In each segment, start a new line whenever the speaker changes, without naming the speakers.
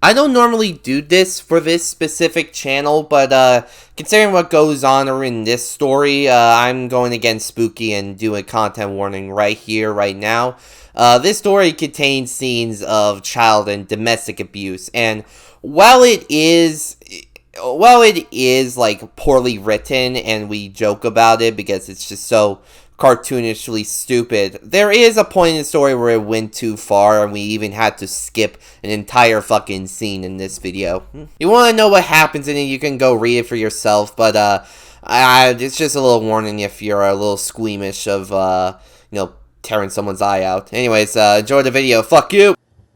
I don't normally do this for this specific channel, but considering what goes on in this story, I'm going against spooky and do a content warning right here, right now. This story contains scenes of child and domestic abuse, and while it is like poorly written and we joke about it because it's just so cartoonishly stupid, there is a point in the story where it went too far and we even had to skip an entire fucking scene in this video. You want to know what happens in it, you can go read it for yourself, but it's just a little warning if you're a little squeamish of tearing someone's eye out. Anyways, enjoy the video. Fuck you!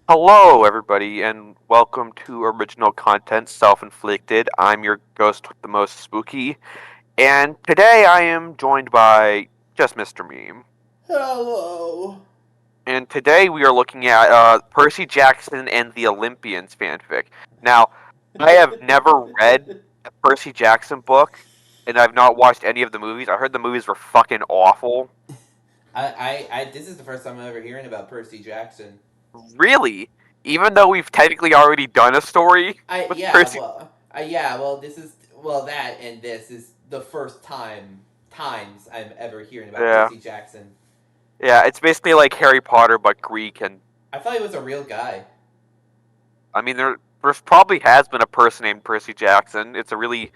Hello, everybody, and welcome to Original Content Self-Inflicted. I'm your ghost with the most spooky, and today I am joined by just Mr. Meme.
Hello.
And today we are looking at Percy Jackson and the Olympians fanfic. Now, I have never read a Percy Jackson book, and I've not watched any of the movies. I heard the movies were fucking awful.
This is the first time I'm ever hearing about Percy Jackson.
Really? Even though we've technically already done a story with Percy.
That and this is the first times I'm ever hearing about
Yeah.
Percy Jackson.
Yeah, it's basically like Harry Potter but Greek, and
I thought he was a real guy.
I mean there probably has been a person named Percy Jackson. It's a really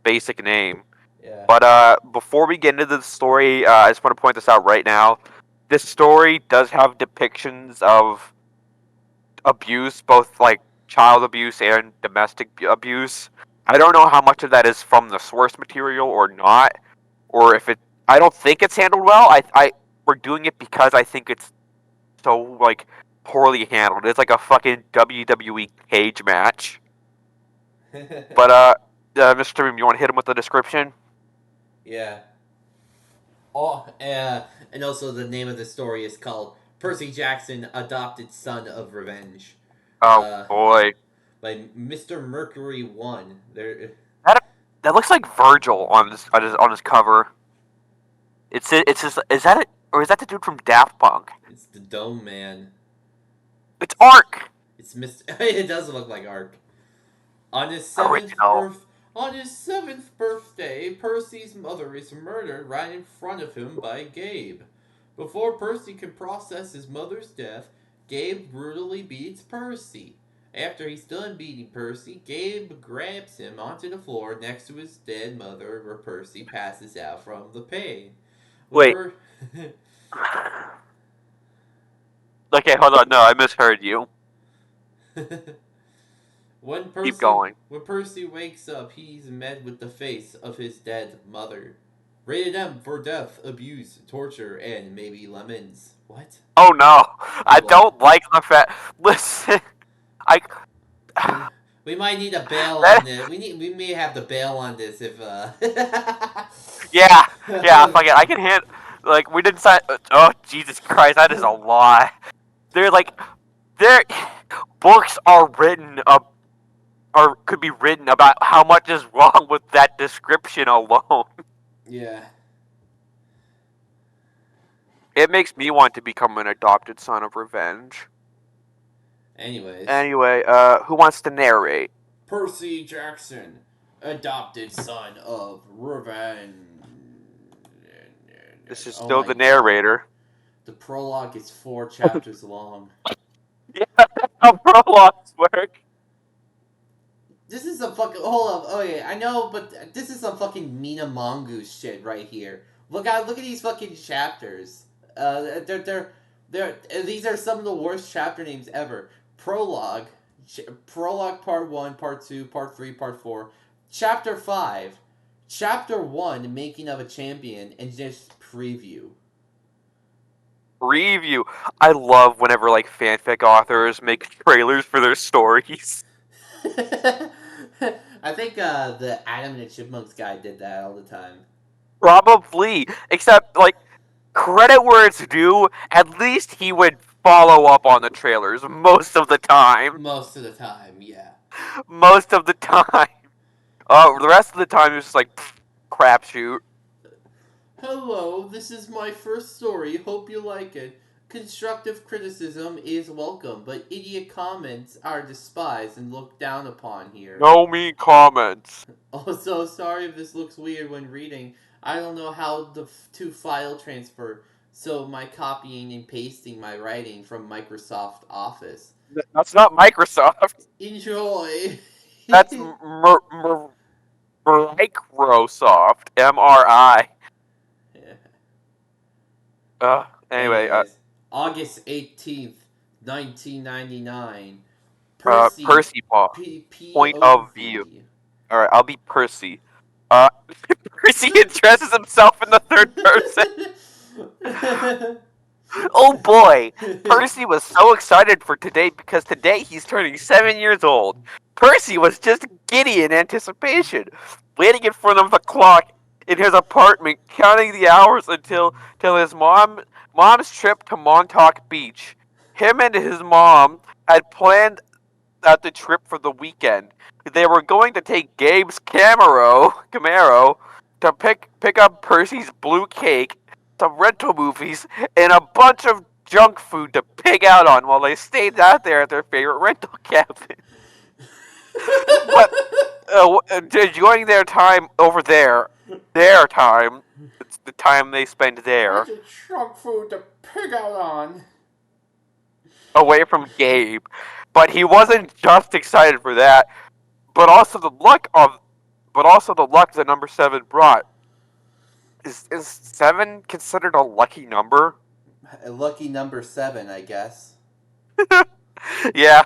basic name.
Yeah.
But before we get into the story, I just want to point this out right now. This story does have depictions of abuse, both like child abuse and domestic abuse. I don't know how much of that is from the source material or not, or if it. I don't think it's handled well. We're doing it because I think it's so like poorly handled. It's like a fucking WWE cage match. But Mr. Room, you want to hit him with the description?
Yeah. And also the name of the story is called Percy Jackson, Adopted Son of Revenge.
Oh boy,
By Mr. Mercury 1.
that looks like Virgil on his cover. Is that it, or is that the dude from Daft Punk?
It's the Dome Man.
It's Ark.
It's Mr. It does look like Ark. On his
Original.
on his 7th birthday, Percy's mother is murdered right in front of him by Gabe. Before Percy can process his mother's death, Gabe brutally beats Percy. After he's done beating Percy, Gabe grabs him onto the floor next to his dead mother, where Percy passes out from the pain.
Wait. Okay, hold on. No, I misheard you. Keep going.
When Percy wakes up, he's met with the face of his dead mother. Rated M for death, abuse, torture, and maybe lemons. What?
Oh no, I don't like the fact. Listen,
we might need a bail on this. We may have to bail on this if
Yeah, fuck it. I can hit. Like we didn't sign. Oh Jesus Christ, that is a lie. They're books are written up, or could be written about how much is wrong with that description alone.
Yeah.
It makes me want to become an adopted son of revenge. Anyway, who wants to narrate?
Percy Jackson, adopted son of revenge.
This is still the narrator.
God. The prologue is 4 chapters long.
Yeah, that's how prologues work.
This is some fucking. Hold up. Oh yeah, I know, but this is some fucking Mina Mongoose shit right here. Look at these fucking chapters. These are some of the worst chapter names ever. Prologue, Prologue Part 1, Part 2, Part 3, Part 4, Chapter 5, Chapter 1, Making of a Champion, and just preview.
Preview. I love whenever like fanfic authors make trailers for their stories.
I think the Adam and the Chipmunks guy did that all the time.
Probably, except like credit where it's due. At least he would follow up on the trailers most of the time.
Most of the time, yeah.
Most of the time. The rest of the time it was just like crapshoot.
Hello, this is my first story. Hope you like it. Constructive criticism is welcome, but idiot comments are despised and looked down upon here.
No mean comments.
Also, sorry if this looks weird when reading. I don't know how to file transfer, so my copying and pasting my writing from Microsoft Office.
That's not Microsoft.
Enjoy!
That's Microsoft. MRI. Anyway,
Anyways, August 18th, 1999. Percy
Percy Paw. Point of view.
POV.
Alright, I'll be Percy. Uh, Percy addresses himself in the third person. Oh boy! Percy was so excited for today because today he's turning 7 years old. Percy was just giddy in anticipation, waiting in front of the clock in his apartment, counting the hours till his mom's trip to Montauk Beach. Him and his mom had planned out the trip for the weekend. They were going to take Gabe's Camaro to pick up Percy's blue cake, some rental movies, and a bunch of junk food to pig out on while they stayed out there at their favorite rental cabin. But enjoying their time over there, it's the time they spend there,
Bunch of junk food to pig out on.
away from Gabe. But he wasn't just excited for that, but also the luck that number 7 brought. Is 7 considered a lucky number?
A lucky number 7, I guess.
Yeah,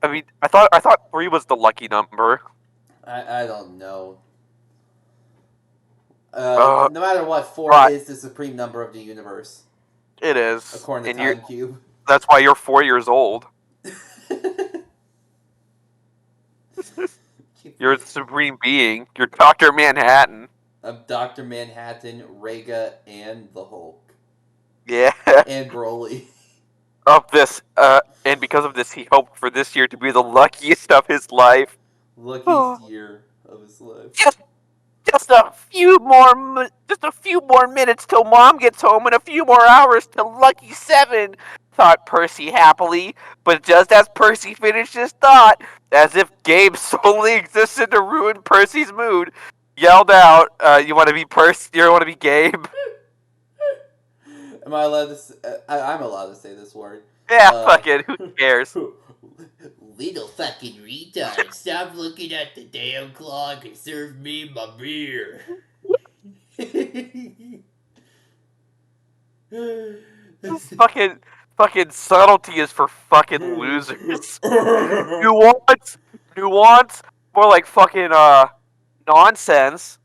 I mean, I thought 3 was the lucky number.
I don't know.
Uh,
No matter what, 4
right.
is the supreme number of the universe,
It is,
according to
and
Time Cube.
that's why you're 4 years old. You're the supreme being. You're Dr. Manhattan.
I'm Dr. Manhattan, Rega, and the Hulk.
Yeah.
And Broly.
And because of this, he hoped for this year to be the luckiest of his life.
Luckiest year of his life.
Just a few more minutes till Mom gets home, and a few more hours till Lucky 7, thought Percy happily. But just as Percy finished his thought, as if Gabe solely existed to ruin Percy's mood, yelled out, "You want to be Percy? You want to be Gabe?"
Am I allowed to? I'm allowed to say this word.
Yeah, fuck it. Who cares?
Little fucking retard! Stop looking at the damn clock and serve me my beer.
This fucking subtlety is for fucking losers. Nuance, more like fucking nonsense.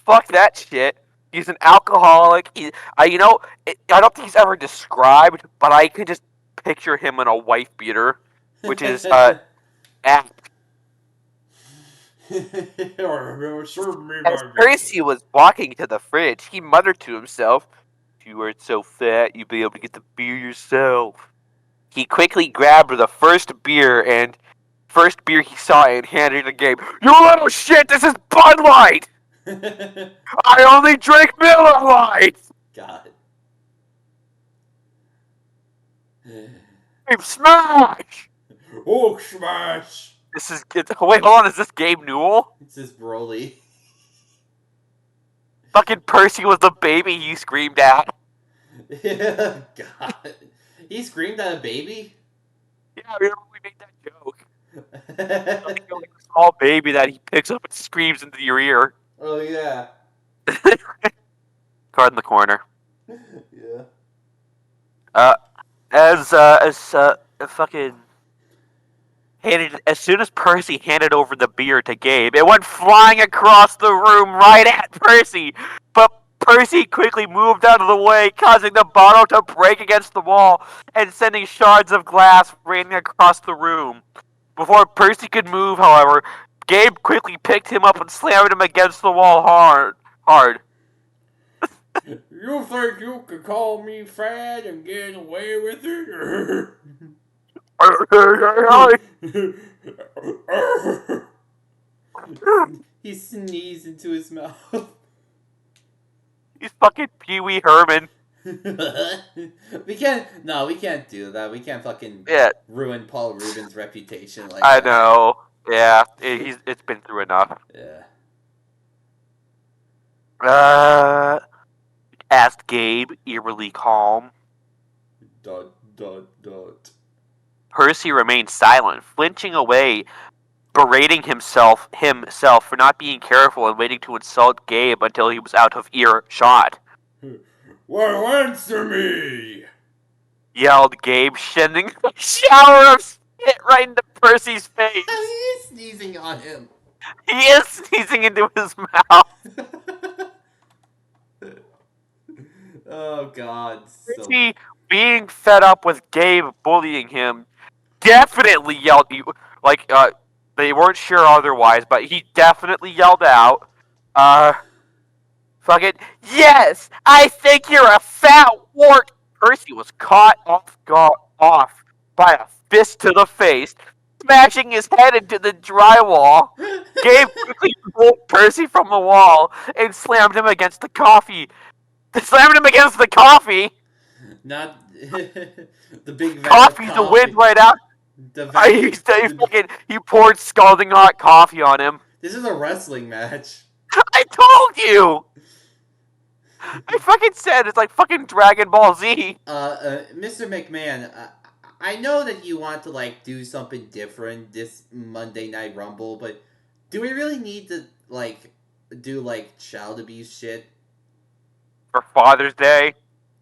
Fuck that shit. He's an alcoholic. I don't think he's ever described, but I could just picture him in a wife beater, which is apt. As Percy was walking to the fridge, he muttered to himself, "If you weren't so fat, you'd be able to get the beer yourself." He quickly grabbed the first beer he saw and handed it to Gabe. "You little shit, this is Bud Light! I only drink Miller Lite!"
God.
Gabe, smash!
Hulk smash!
Wait, hold on, is this Gabe Newell?
It's this Broly.
Fucking Percy was the baby he screamed at.
God. He screamed at a baby?
Yeah, remember we made that joke. Like a small baby that he picks up and screams into your ear.
Oh, yeah.
Card in the corner.
Yeah.
As soon as Percy handed over the beer to Gabe, it went flying across the room right at Percy. But Percy quickly moved out of the way, causing the bottle to break against the wall and sending shards of glass raining across the room. Before Percy could move, however, Gabe quickly picked him up and slammed him against the wall hard.
You think you could call me fat and get away with it? He sneezed into his mouth.
He's fucking Pee Wee Herman.
We can't. No, we can't do that. We can't fucking
Yeah,
ruin Paul Rubens' reputation like
I
that.
know. Yeah, it's been through enough.
Yeah.
Uh, asked Gabe, eerily calm.
Dot dot dot.
Percy remained silent, flinching away, berating himself for not being careful and waiting to insult Gabe until he was out of earshot.
Well, answer me!
Yelled Gabe, sending a shower of spit right into Percy's face.
He is sneezing on him.
He is sneezing into his mouth.
Oh God. So.
Percy, being fed up with Gabe bullying him, definitely yelled. They weren't sure otherwise, but he definitely yelled out, fucking, yes, I think you're a fat wart. Percy was caught off by a fist to the face, smashing his head into the drywall. Gabe quickly pulled Percy from the wall and slammed him against the coffee. Slammed him against the coffee.
Not the big vat of
Coffee to
coffee.
win right out.
The vat.
He poured scalding hot coffee on him.
This is a wrestling match.
I told you. I fucking said it's like fucking Dragon Ball Z.
Mr. McMahon, I know that you want to like do something different this Monday Night Rumble, but do we really need to like do like child abuse shit
For Father's Day.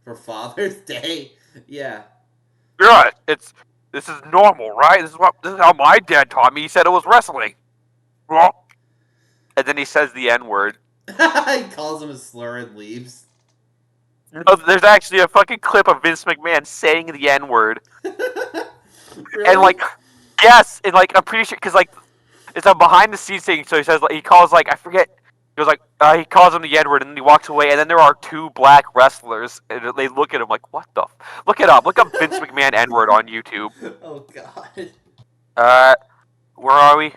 for Father's Day? Yeah.
Yeah, this is normal, right? This is how my dad taught me. He said it was wrestling. And then he says the N word.
He calls him a slur and leaves.
No, there's actually a fucking clip of Vince McMahon saying the N word.
Really?
And like, yes, and like I'm pretty sure because like it's a behind the scenes thing. So he says like he calls like I forget. He was like he calls him the N word and then he walks away. And then there are two black wrestlers and they look at him like what the? Look it up. Look up Vince McMahon N word on YouTube.
Oh God.
Where are we?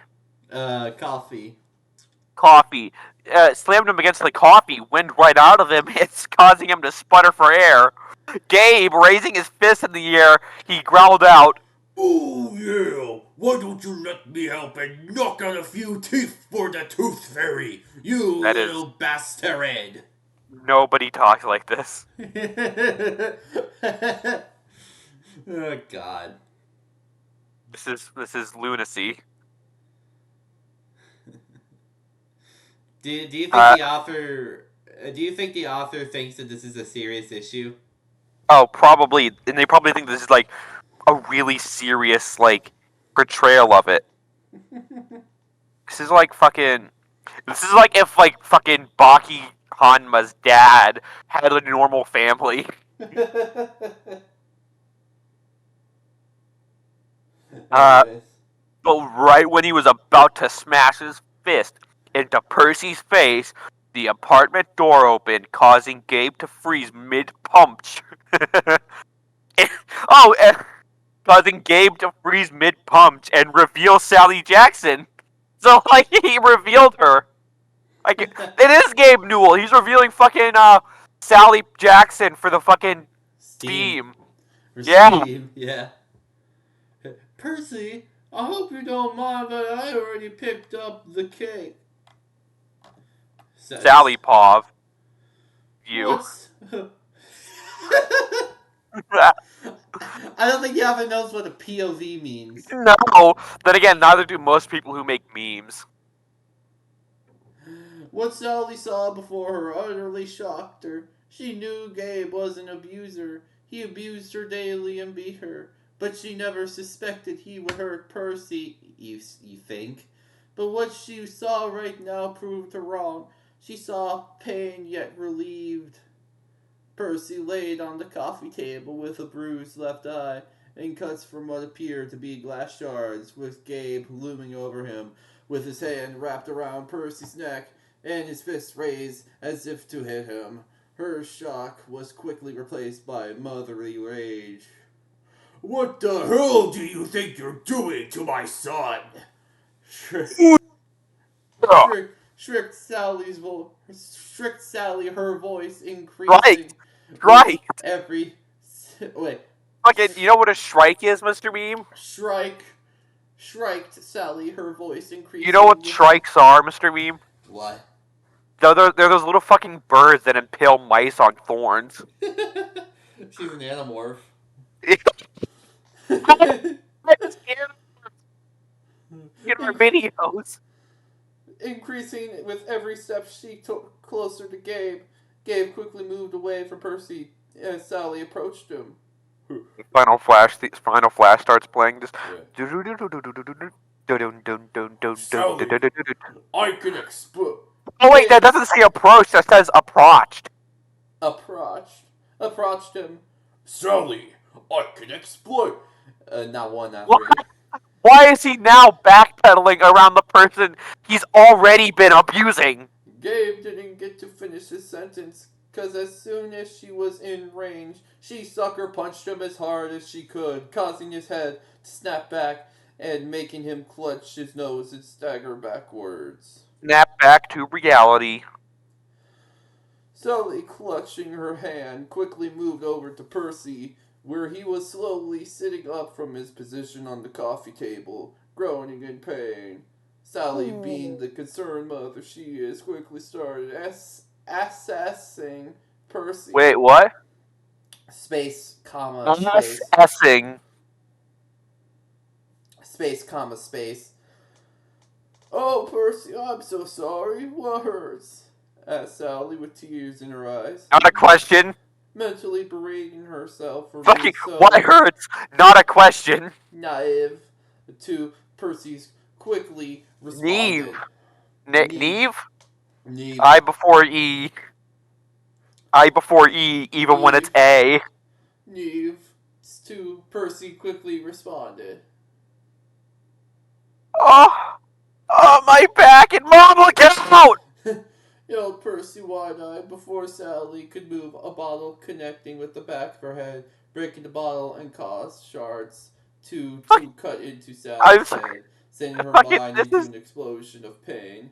Coffee.
Coffee. Slammed him against the coffee, wind right out of him, it's causing him to sputter for air. Gabe, raising his fist in the air, he growled out,
Oh yeah, why don't you let me help and knock out a few teeth for the tooth fairy, you
that
little
is,
bastard.
nobody talks like this.
Oh God.
This is lunacy.
Do you think the author? Do you think the author thinks that this is a serious issue?
Oh, probably, and they probably think this is like a really serious like portrayal of it. This is like fucking. This is like if like fucking Baki Hanma's dad had a normal family.
Anyways.
But right when he was about to smash his fist into Percy's face, the apartment door opened, causing Gabe to freeze mid-punch. Causing Gabe to freeze mid-punch and reveal Sally Jackson. So, like, he revealed her. Like, it is Gabe Newell. He's revealing fucking, Sally Jackson for the fucking Steam. Yeah.
Steam, yeah. Percy, I hope you don't mind, but I already picked up the cake.
Sally Pav. You.
What's... I don't think Yava knows what a POV means.
No. Then again, neither do most people who make memes.
What Sally saw before her utterly shocked her. She knew Gabe was an abuser. He abused her daily and beat her. But she never suspected he would hurt Percy, you think. But what she saw right now proved her wrong. She saw pain yet relieved. Percy laid on the coffee table with a bruised left eye and cuts from what appeared to be glass shards, with Gabe looming over him, with his hand wrapped around Percy's neck and his fist raised as if to hit him. Her shock was quickly replaced by motherly rage. What the hell do you think you're doing to my son? Shrieked Sally, her voice increasing.
Right. Right.
every wait,
Fucking, you know what a shrike is, Mr. Meme?
Shrike, shriked Sally, her voice
You know
increasing
what
with
shrikes are, Mr. Meme?
what?
They're those little fucking birds that impale mice on thorns.
She's an animorph.
In our
In-
videos.
increasing with every step she took closer to Gabe. Gabe quickly moved away from Percy as Sally approached him.
Final Flash starts playing this.
Yeah. Sally, I can explode.
Oh wait, that
Gabe
doesn't say approach. That says approached.
approached approached him. Sally, I can exploit. Not one, not
What?
three.
Why is he now backpedaling around the person he's already been abusing?
Gabe didn't get to finish his sentence, cause as soon as she was in range, she sucker punched him as hard as she could, causing his head to snap back and making him clutch his nose and stagger backwards.
Snap back to reality.
Sally, clutching her hand, quickly moved over to Percy, where he was slowly sitting up from his position on the coffee table, groaning in pain. Sally, being the concerned mother she is, quickly started assessing Percy.
Wait, what?
Space, comma, space.
Assessing.
Space, comma, space. Oh, Percy, I'm so sorry. What hurts? Asked Sally with tears in her eyes,
Not a question.
mentally berating herself for being
Fucking,
so
what hurts? Not a question.
naive to Percy's quickly
Neve.
responded.
Neve?
Neve.
I before E. I before E, even when it's A.
Neve to Percy quickly responded.
Oh, oh, my back and mom, look out!
Yelled Percy wide-eyed before Sally could move a bottle connecting with the back of her head, breaking the bottle and caused shards to cut into
I'm
Sally's
sorry.
head, sending her
Fucking,
mind into an explosion of pain.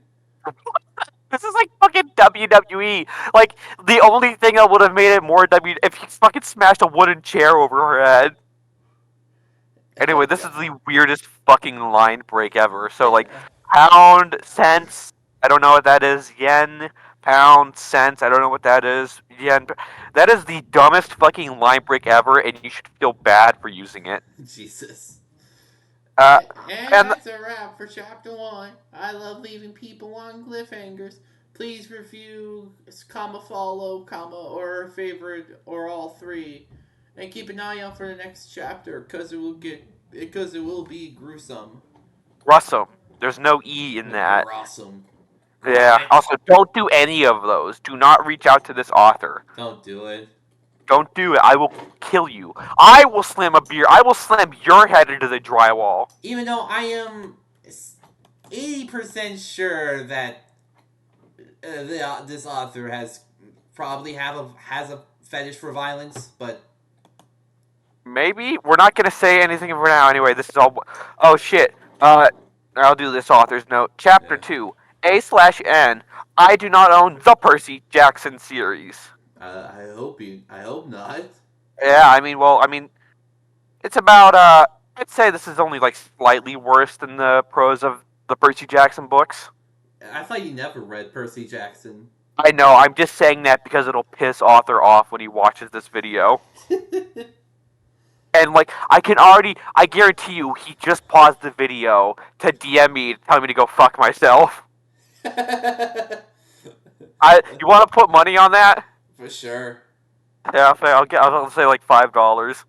this is like fucking WWE. Like, the only thing that would have made it more if he fucking smashed a wooden chair over her head.
Oh
Anyway, this is
god.
the weirdest fucking line break ever. So, like, pound, cents, I don't know what that is. Yen, pound, cents, I don't know what that is. Yen, that is the dumbest fucking line break ever, and you should feel bad for using it.
Jesus.
Uh,
And
and
that's a wrap for chapter 1. I love leaving people on cliffhangers. Please review, comma, follow, comma, or favorite, or all three. And keep an eye out for the next chapter, because it will be gruesome.
Gruesome. There's no E in that.
Gruesome.
Yeah.
Grit.
Also, don't do any of those. Do not reach out to this author.
Don't do it.
Don't do it. I will kill you. I will slam a beer. I will slam your head into the drywall.
Even though I am 80% sure that this author has a fetish for violence, but
Maybe we're not gonna say anything for now. Anyway, this is all. Oh shit. I'll do this author's note. Chapter 2. A/N. I do not own the Percy Jackson series.
I hope not.
Yeah, I mean, it's about. I'd say this is only like slightly worse than the prose of the Percy Jackson books.
I thought you never read Percy Jackson.
I know. I'm just saying that because it'll piss author off when he watches this video. And like, I guarantee you, he just paused the video to DM me, to tell me to go fuck myself. You want to put money on that?
For sure.
Yeah, I'll say like $5.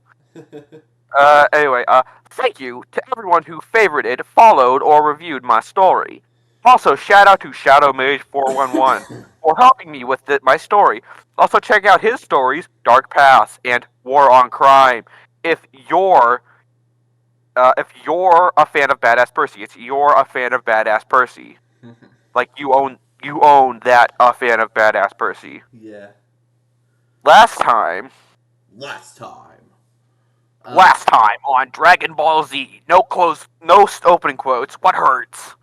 Anyway, thank you to everyone who favorited, followed, or reviewed my story. Also, shout out to ShadowMage411 for helping me with my story. Also, check out his stories, Dark Paths and War on Crime. If you're a fan of Badass Percy, you're a fan of Badass Percy. Like you own that a fan of Badass Percy.
Yeah.
Last time on Dragon Ball Z, no opening quotes. What hurts?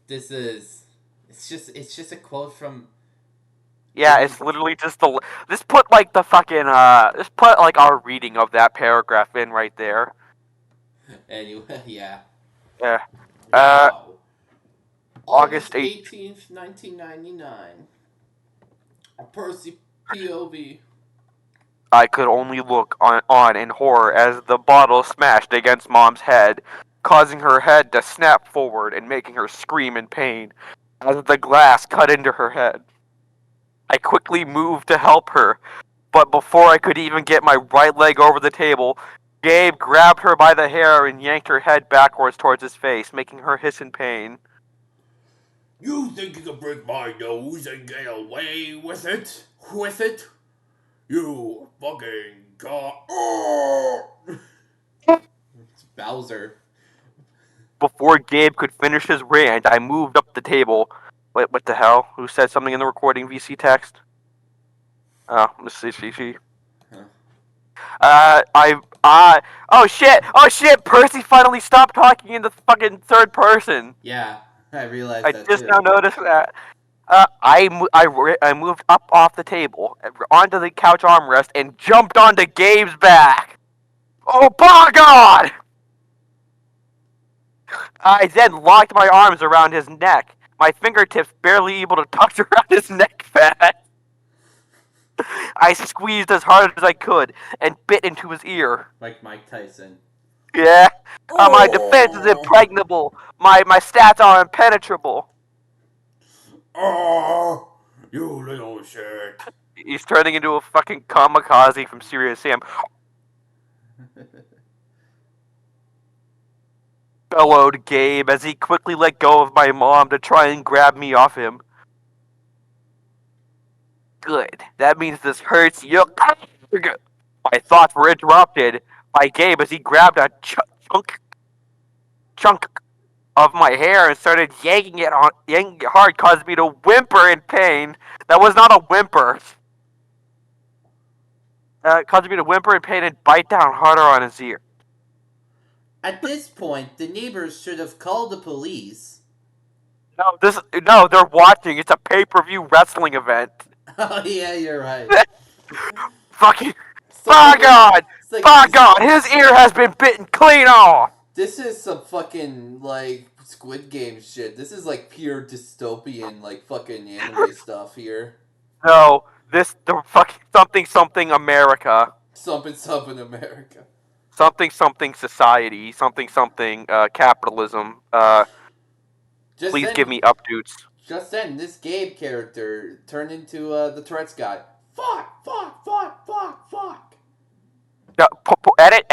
This is it's just a quote from
Yeah, it's literally just the. Just put like the fucking. Just put like our reading of that paragraph in right there.
Anyway, yeah.
Yeah. Uh,
Wow. August
August 8th.
18th, 1999. A Percy POV.
I could only look on in horror as the bottle smashed against Mom's head, causing her head to snap forward and making her scream in pain as the glass cut into her head. I quickly moved to help her, but before I could even get my right leg over the table, Gabe grabbed her by the hair and yanked her head backwards towards his face, making her hiss in pain.
You think you can break my nose and get away with it? With it? You fucking god. Oh! It's Bowser.
Before Gabe could finish his rant, I moved up the table. Wait, what the hell? Who said something in the recording VC text? Oh, Miss CCC.
Huh.
Oh shit, Percy finally stopped talking in the fucking third person.
Yeah, I realized
I
that
just
too.
now noticed that. I moved up off the table, onto the couch armrest, and jumped onto Gabe's back. Oh, my God! I then locked my arms around his neck, my fingertips barely able to touch around his neck fat. I squeezed as hard as I could and bit into his ear.
Like Mike Tyson.
Yeah, my defense is
Oh!
impregnable. My stats are impenetrable.
Oh! You little shit.
He's turning into a fucking kamikaze from Serious Sam. Bellowed Gabe as he quickly let go of my mom to try and grab me off him. Good. That means this hurts you. My thoughts were interrupted by Gabe as he grabbed a chunk of my hair and started yanking it hard, caused me to whimper in pain. That was not a whimper. Caused me to whimper in pain and bite down harder on his ear.
At this point, the neighbors should have called the police.
No, they're watching. It's a pay-per-view wrestling event.
Oh yeah, you're right.
Fucking,
It's
by
like,
God,
it's like
by God, his ear has been bitten clean off.
this is some fucking like Squid Game shit. This is like pure dystopian like fucking anime stuff here.
No, the fucking something America,
Something America.
something society, something capitalism.
Just
Please
then,
give me updates.
just then, this Gabe character turned into the Tourette's guy. Fuck! Fuck! Fuck! Fuck! Fuck!
No, edit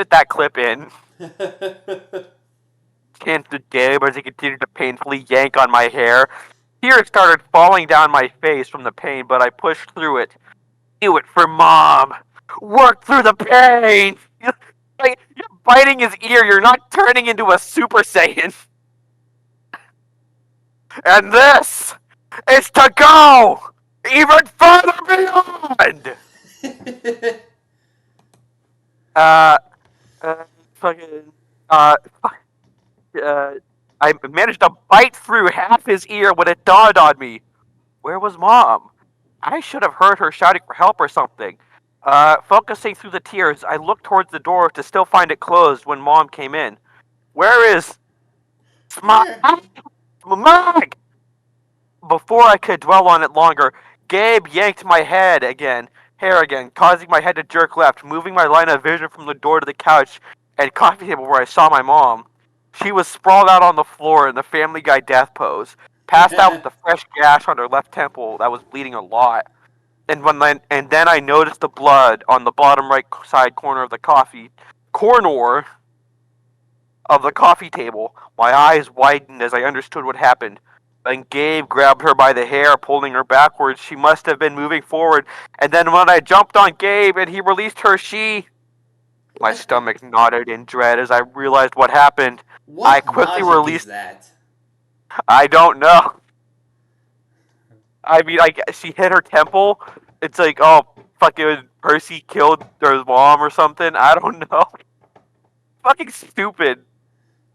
that clip in. Canceled Gabe as he continued to painfully yank on my hair. Tears started falling down my face from the pain, but I pushed through it. Do it for Mom. Work through the pain. Like, you're biting his ear. You're not turning into a Super Saiyan. And this is to go even further beyond. uh, fucking, I managed to bite through half his ear when it dawned on me. Where was Mom? I should have heard her shouting for help or something. Focusing through the tears, I looked towards the door to still find it closed when Mom came in. Where is Mom? Before I could dwell on it longer, Gabe yanked my hair again, causing my head to jerk left, moving my line of vision from the door to the couch and coffee table where I saw my mom. She was sprawled out on the floor in the Family Guy death pose, passed out with a fresh gash on her left temple that was bleeding a lot. And then I noticed the blood on the bottom right side corner of the corner of the coffee table. My eyes widened as I understood what happened. Then Gabe grabbed her by the hair, pulling her backwards. She must have been moving forward. And then when I jumped on Gabe and he released her, my stomach knotted in dread as I realized what happened.
What
I quickly
logic
released.
is that?
I don't know. I mean, she hit her temple. It's like, oh, fucking Percy killed her mom or something. I don't know. Fucking stupid.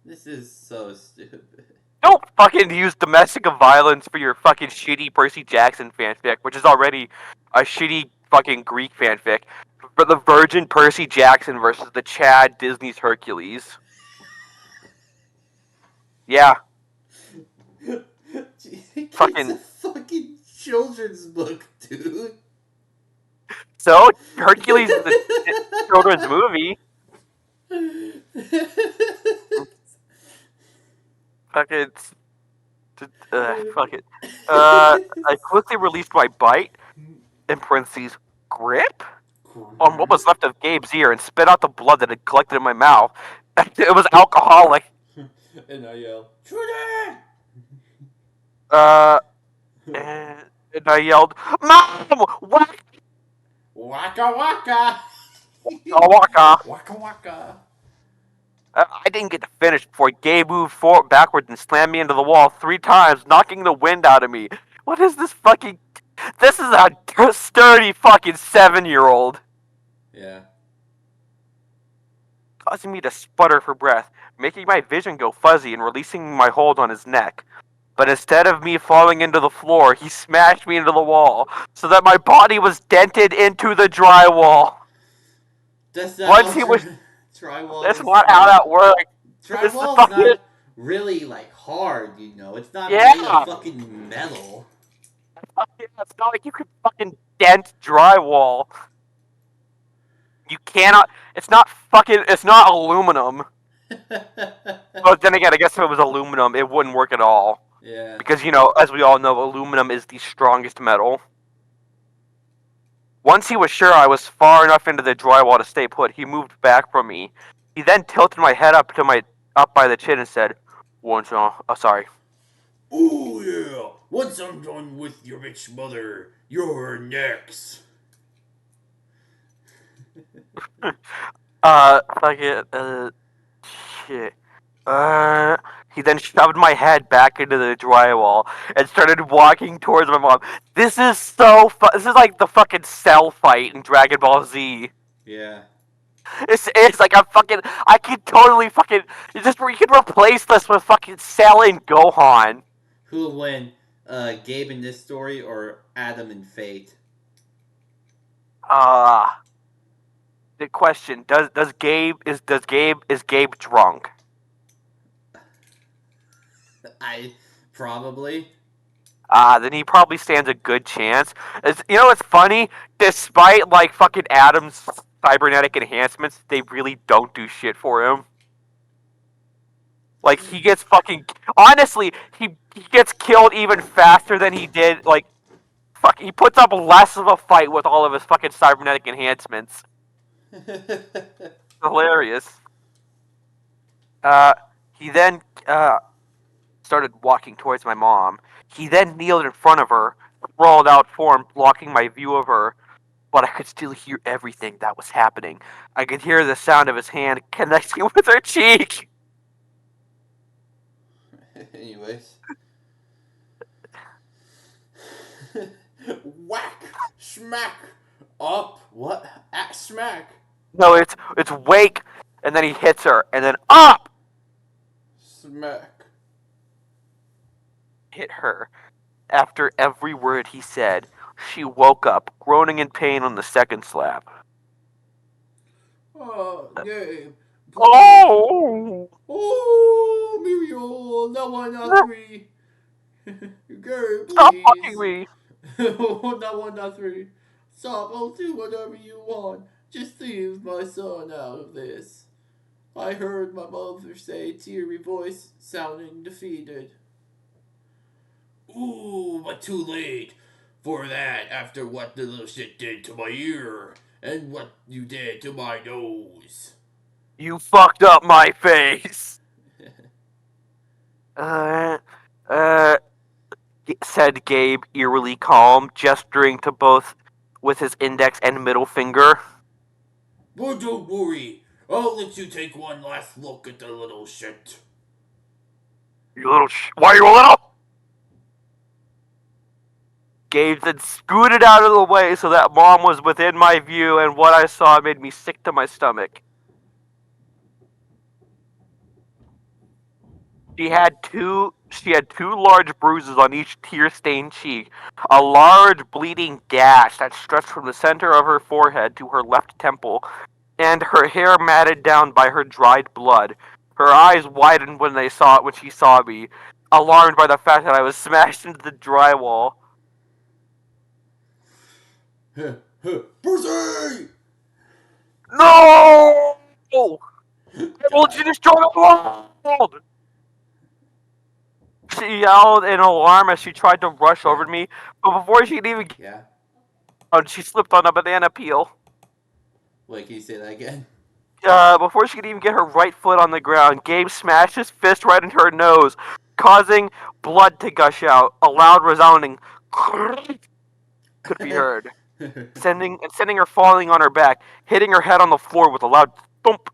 This is so stupid.
Don't fucking use domestic violence for your fucking shitty Percy Jackson fanfic, which is already a shitty fucking Greek fanfic. For the Virgin Percy Jackson versus the Chad Disney's Hercules. Yeah,
It's
fucking.
a fucking children's book, dude.
So Hercules is a children's movie. Fucking. Fuck it. I quickly released my bite, in parentheses, grip, on what was left of Gabe's ear and spit out the blood that had collected in my mouth. It was alcoholic.
And I yell, Trudy!
And I yelled, Mom! What?
Waka waka!
Waka.
Waka waka!
I didn't get to finish before Gabe moved forward backwards and slammed me into the wall 3 times, knocking the wind out of me. What is this fucking... This is a sturdy fucking 7-year-old.
Yeah.
Causing me to sputter for breath, making my vision go fuzzy and releasing my hold on his neck. But instead of me falling into the floor, he smashed me into the wall, so that my body was dented into the drywall.
That's not
Once
how
he was...
drywall
That's
is.
not how that works. This is
Drywall's
fucking...
not really, like, hard, you know? It's not
Yeah.
made of fucking metal.
It's not like you can fucking dent drywall. You cannot... It's not aluminum. But then again, I guess if it was aluminum, it wouldn't work at all.
Yeah.
Because, as we all know, aluminum is the strongest metal. Once he was sure I was far enough into the drywall to stay put, he moved back from me. He then tilted my head up by the chin and said, sorry.
Ooh, yeah. Once I'm done with your bitch mother, you're next.
Shit. He then shoved my head back into the drywall and started walking towards my mom. This is so This is like the fucking Cell fight in Dragon Ball Z.
Yeah.
It's like I could totally fucking, you could replace this with fucking Cell and Gohan.
Who will win, Gabe in this story or Adam in Fate?
The question, is Gabe drunk?
Probably.
Then he probably stands a good chance. What's funny? Despite, like, fucking Adam's cybernetic enhancements, they really don't do shit for him. Like, he gets fucking... Honestly, he gets killed even faster than he did, like... Fuck, he puts up less of a fight with all of his fucking cybernetic enhancements. Hilarious. He then, started walking towards my mom. He then kneeled in front of her, sprawled out form, blocking my view of her, but I could still hear everything that was happening. I could hear the sound of his hand connecting with her cheek.
Anyways. Whack! Smack! Up! What? At smack!
No, it's wake, and then he hits her, and then up!
Smack.
Hit her. After every word he said, she woke up, groaning in pain on the second slap.
Oh, Gabe.
Oh!
Oh, Muriel, not 1, not 3. Gabe, please.
Stop fucking me!
Not 1, not 3. Stop, I'll do whatever you want. Just leave my son out of this. I heard my mother say, teary voice, sounding defeated. Ooh, but too late for that after what the little shit did to my ear and what you did to my nose.
You fucked up my face! Said Gabe, eerily calm, gesturing to both with his index and middle finger.
But don't worry, I'll let you take one last look at the little shit.
You little why are you a little? Gabe then scooted out of the way so that Mom was within my view, and what I saw made me sick to my stomach. She had two large bruises on each tear-stained cheek, a large bleeding gash that stretched from the center of her forehead to her left temple, and her hair matted down by her dried blood. Her eyes widened when she saw me, alarmed by the fact that I was smashed into the drywall.
Percy!
No! I want you to destroy the world! She yelled in alarm as she tried to rush over to me, but before she could even get
Yeah?
out, she slipped on a banana peel.
Wait, can you say that again?
Before she could even get her right foot on the ground, Gabe smashed his fist right into her nose, causing blood to gush out. A loud, resounding could be heard, sending her falling on her back, hitting her head on the floor with a loud thump.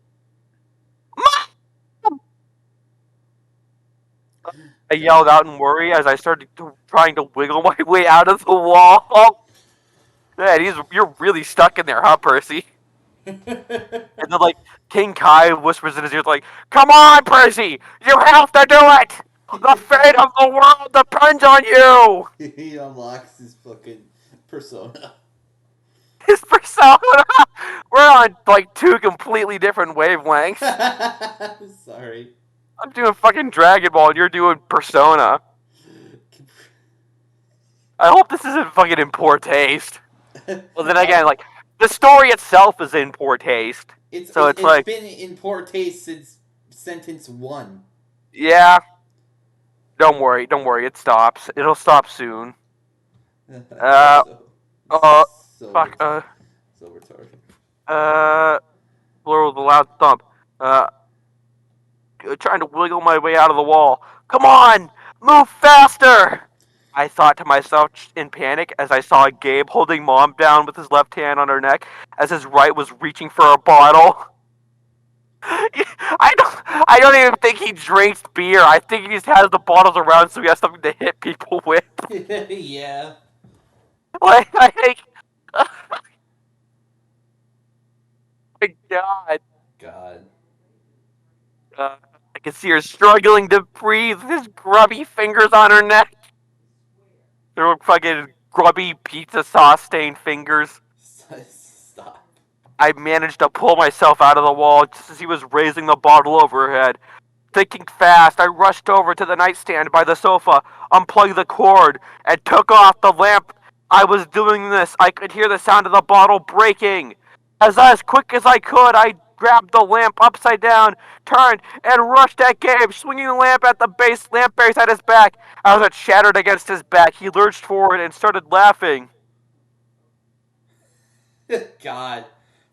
I yelled out in worry as I started trying to wiggle my way out of the wall. Man, you're really stuck in there, huh, Percy? And then, like, King Kai whispers in his ear, like, "Come on, Percy! You have to do it! The fate of the world depends on you!"
He unlocks his fucking persona.
His persona! We're on, like, two completely different wavelengths.
Sorry.
I'm doing fucking Dragon Ball and you're doing Persona. I hope this isn't fucking in poor taste. Well, then again, like, the story itself is in poor taste.
It's
like,
been in poor taste since sentence 1.
yeah. Don't worry, it stops. It'll stop soon. Uh,
so
fuck,
so retarded.
Blur with a loud thump. Trying to wiggle my way out of the wall. Come on! Move faster! I thought to myself in panic as I saw Gabe holding Mom down with his left hand on her neck as his right was reaching for a bottle. I don't even think he drinks beer. I think he just has the bottles around so he has something to hit people with.
Yeah.
Like, oh my God.
God.
I can see her struggling to breathe with his grubby fingers on her neck. They're fucking grubby pizza sauce stained fingers.
Stop.
I managed to pull myself out of the wall just as he was raising the bottle over her head. Thinking fast, I rushed over to the nightstand by the sofa, unplugged the cord, and took off the lamp. I was doing this, I could hear the sound of the bottle breaking. As quick as I could, I grabbed the lamp upside down, turned, and rushed at Gabe, swinging the lamp at the lamp base at his back. As it shattered against his back, he lurched forward and started laughing.
God.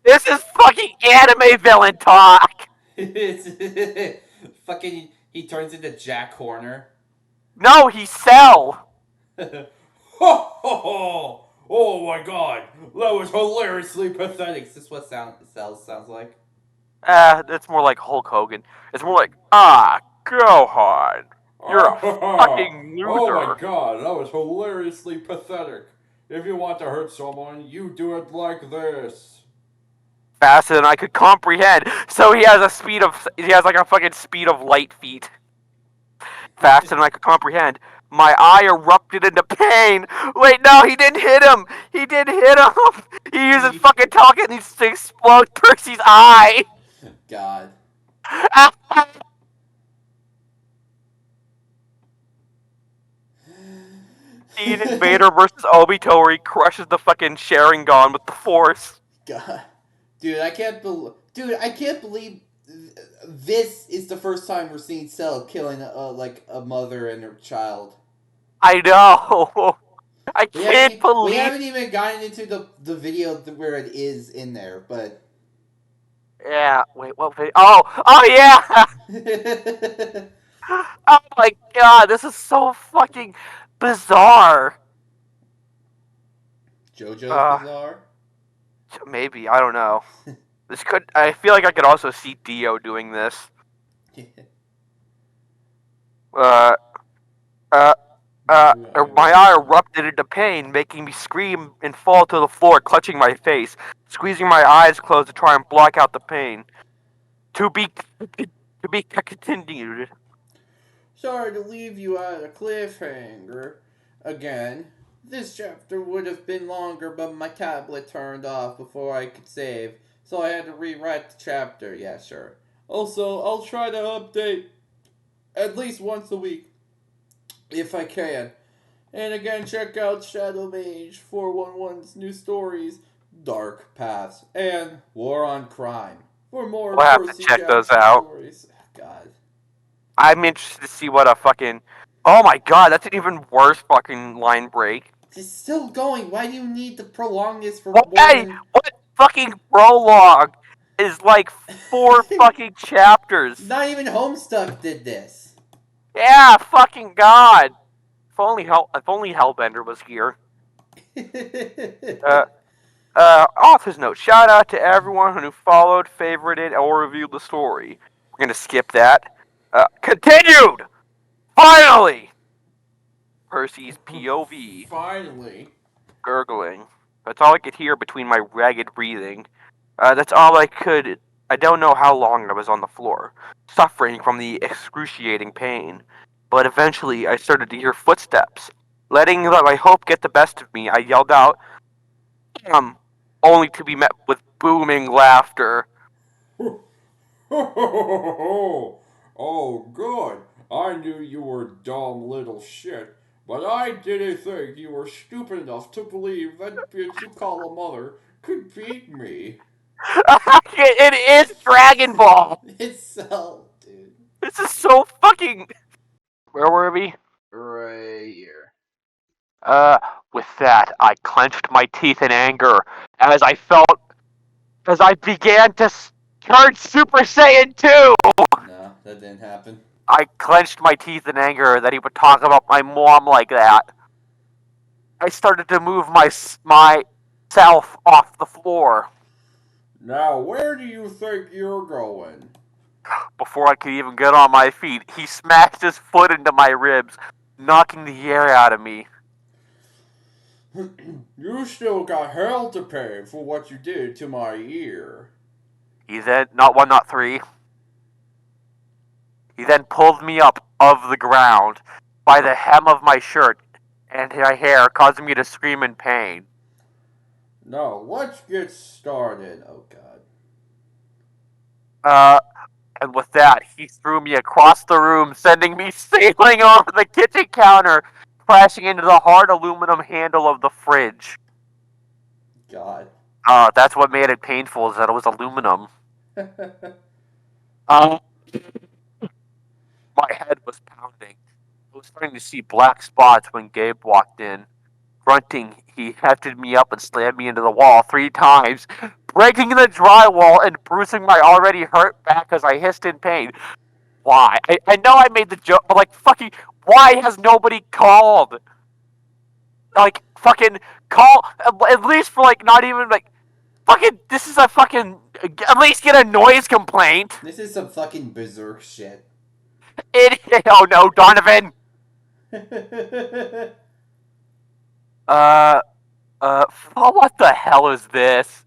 This is fucking anime villain talk!
It's fucking. He turns into Jack Horner.
No, he's Cell!
Ho ho ho! Oh my God, that was hilariously pathetic. Is this what Cell sounds like?
It's more like Hulk Hogan. It's more like, Gohan, you're a fucking
Oh my
loser.
God, that was hilariously pathetic. If you want to hurt someone, you do it like this.
Faster than I could comprehend. So he has like a fucking speed of light feet. Faster than I could comprehend. My eye erupted into pain. Wait, no, he didn't hit him. He didn't hit him. He uses fucking talking to explode Percy's eye.
God.
Scene Invader versus Obito where he crushes the fucking Sharingan with the Force.
God. Dude, I can't believe this is the first time we're seeing Cell killing a mother and her child.
I know. I can't believe
we haven't even gotten into the video where it is in there, but
yeah. Wait, what video? Oh yeah. Oh my God, this is so fucking bizarre.
JoJo's Bizarre.
Maybe I don't know. I feel like I could also see Dio doing this. My eye erupted into pain, making me scream and fall to the floor, clutching my face, squeezing my eyes closed to try and block out the pain. To be continued.
Sorry to leave you at a cliffhanger. Again, this chapter would have been longer, but my tablet turned off before I could save, so I had to rewrite the chapter. Yeah, sure. Also, I'll try to update at least once a week, if I can. And again, check out Shadow Mage 411's new stories, Dark Paths, and War on Crime for more
We'll have to
Percy
check those
Jackson
out.
stories. God.
I'm interested to see what a fucking. Oh my god, that's an even worse fucking line break.
It's still going. Why do you need to prolong this for more
Why?
than...
What fucking prologue is like 4 fucking chapters?
Not even Homestuck did this.
Yeah, fucking god. If only Hellbender was here. Uh, author's note. Shout out to everyone who followed, favorited, or reviewed the story. We're gonna skip that. Continued! Finally! Percy's POV.
Finally.
Gurgling. That's all I could hear between my ragged breathing. That's all I could. I don't know how long I was on the floor, suffering from the excruciating pain. But eventually, I started to hear footsteps. Letting my hope get the best of me, I yelled out, only to be met with booming laughter.
Oh, good. I knew you were dumb little shit, but I didn't think you were stupid enough to believe that bitch you call a mother could beat me.
It is Dragon Ball!
It's so, dude.
This is so fucking. Where were we?
Right here.
With that, I clenched my teeth in anger as I began to turn Super Saiyan 2!
No, that didn't happen.
I clenched my teeth in anger that he would talk about my mom like that. I started to move myself off the floor.
Now, where do you think you're going?
Before I could even get on my feet, he smashed his foot into my ribs, knocking the air out of me.
You still got hell to pay for what you did to my ear.
He then, not one, not three, he then pulled me up of the ground by the hem of my shirt and my hair, causing me to scream in pain.
Now, let's get started. Oh, God.
And with that, he threw me across the room, sending me sailing over the kitchen counter, crashing into the hard aluminum handle of the fridge.
God.
That's what made it painful, is that it was aluminum. My head was pounding. I was starting to see black spots when Gabe walked in. Grunting, he hefted me up and slammed me into the wall 3 times, breaking the drywall and bruising my already hurt back as I hissed in pain. Why? I know I made the joke, but like, fucking, why has nobody called? Like, fucking, call, at least for like, not even like, fucking, this is a fucking, at least get a noise complaint.
This is some fucking berserk shit.
Oh no, Donovan! What the hell is this?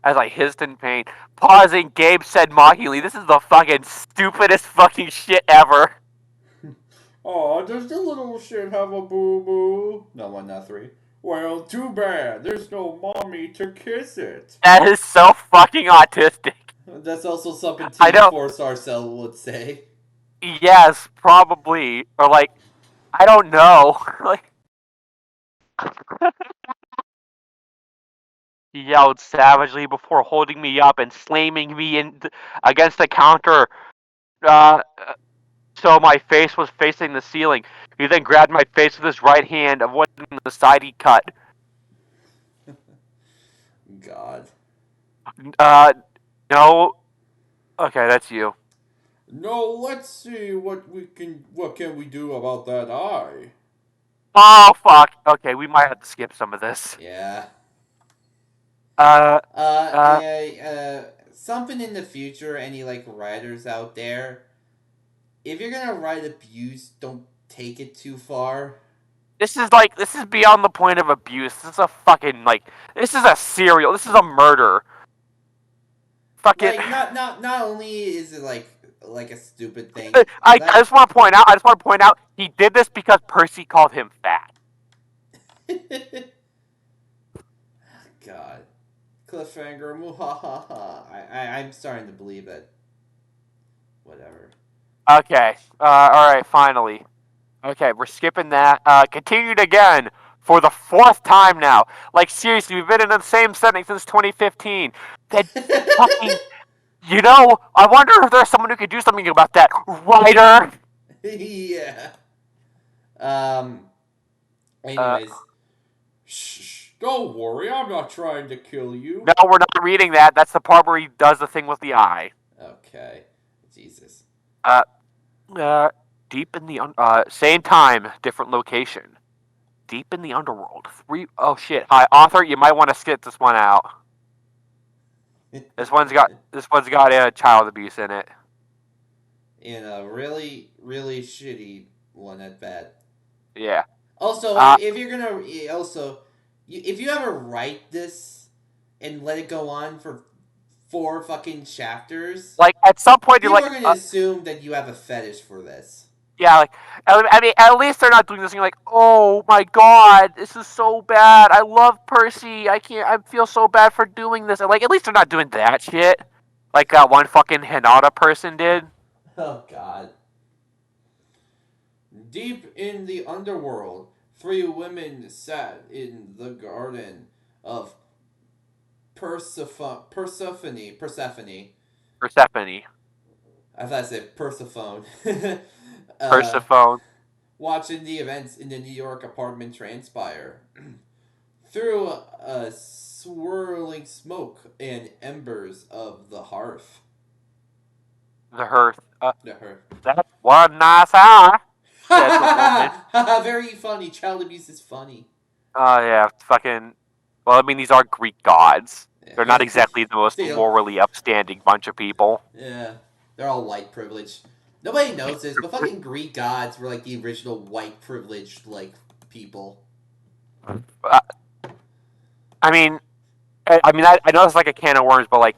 As I hissed in pain. Pausing, Gabe said mockingly, this is the fucking stupidest fucking shit ever.
Oh, does the little shit have a boo-boo? No, 1, not 3. Well, too bad. There's no mommy to kiss it.
That is so fucking autistic.
That's also something
I
Team
don't-
Force Arcel would say.
Yes, probably. Or like, I don't know. Like, he yelled savagely before holding me up and slamming me against the counter. So my face was facing the ceiling. He then grabbed my face with his right hand, avoiding the side he cut.
God.
No. Okay, that's you.
No, let's see what can we do about that eye?
Oh, fuck. Okay, we might have to skip some of this.
Yeah.
Uh,
Something in the future, any like writers out there, if you're gonna write abuse, don't take it too far.
this is beyond the point of abuse. This is a fucking, this is a serial, this is a murder. Fucking.
Like, not only is it like
like a stupid thing.
I just want to point out. He did this because Percy called him fat.
God. Cliffhanger, muhahaha. I'm starting to believe that. Whatever.
Okay. All right. Finally. Okay, we're skipping that. Continued again for the fourth time now. Like seriously, we've been in the same setting since 2015. That fucking. I wonder if there's someone who could do something about that. Writer.
Yeah. Um.
Uh,
Anyways. Shh. Don't worry. I'm not trying to kill you.
no, we're not reading that. That's the part where he does the thing with the eye.
Okay. Jesus.
Uh, deep in the same time, different location. Deep in the underworld. Oh shit. Hi, author. You might want to skip this one out. This one's got child abuse in it.
In a really, really shitty one at that.
Yeah.
Also, if you're gonna if you ever write this and let it go on for 4 fucking chapters,
Like at some point you're
people
like,
are gonna assume that you have a fetish for this.
yeah, like I mean, at least they're not doing this. And you're like, oh my god, this is so bad. I love Percy. I can't. I feel so bad for doing this. And like, at least they're not doing that shit. Like that one fucking Hinata person did.
Oh God. Deep in the underworld, 3 women sat in the garden of Persephone.
Persephone.
I thought I said Persephone. uh,
Persephone.
watching the events in the New York apartment transpire. Through a swirling smoke and embers of the hearth.
The hearth.
The hearth.
That's one nice eye. Said the woman.
Very funny. Child abuse is funny.
Oh yeah, fucking. Well, I mean, these are Greek gods. They're not exactly the most morally upstanding bunch of people.
Yeah, they're all white privileged. Nobody knows this, but fucking Greek gods were like the original white privileged like people.
I mean, I know it's like a can of worms, but like,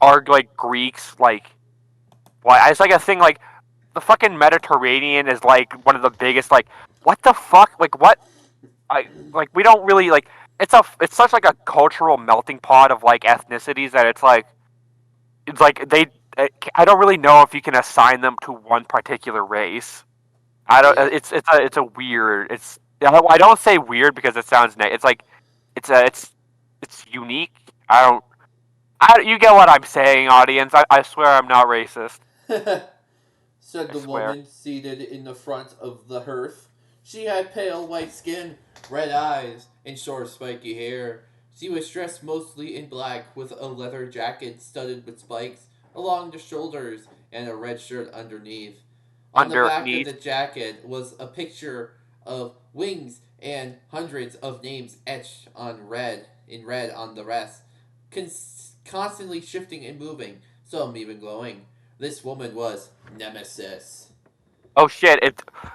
are like Greeks like? Why? It's like a thing like the fucking Mediterranean is like one of the biggest. Like, what the fuck? Like, what? We don't really like. It's such like a cultural melting pot of like ethnicities that it's like they. I don't really know if you can assign them to one particular race. I don't.
Yeah.
It's a weird. I don't say weird because it sounds. It's like it's unique. You get what I'm saying, audience. I swear I'm not racist.
Said
I
the
swear.
woman seated in the front of the hearth. She had pale white skin, red eyes, and short spiky hair. She was dressed mostly in black with a leather jacket studded with spikes along the shoulders and a red shirt underneath. On the back of the jacket was a picture of wings and hundreds of names etched in red on the rest, constantly shifting and moving, some even glowing. This woman was Nemesis.
Oh shit!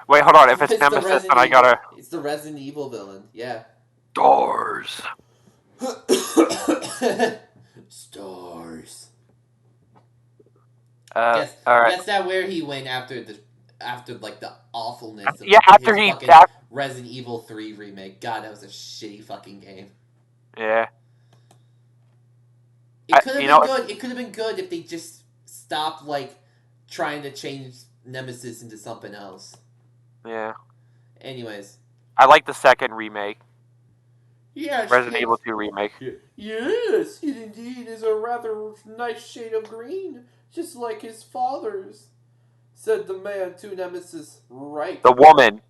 Wait, hold on. If it's Nemesis, then I gotta.
It's the Resident Evil villain. Yeah.
Stars.
Stars.
All right.
Guess that where he went after like the awfulness of
after
his
he
fucking Resident Evil 3 remake. God, that was a shitty fucking game.
Yeah.
It could have been good. It could have been good if they just stopped like trying to change Nemesis into something else.
Yeah.
Anyways.
I like the second remake.
Yes.
Resident Evil 2 remake.
Yes, it indeed is a rather nice shade of green, just like his father's, said the man to Nemesis' right.
The woman.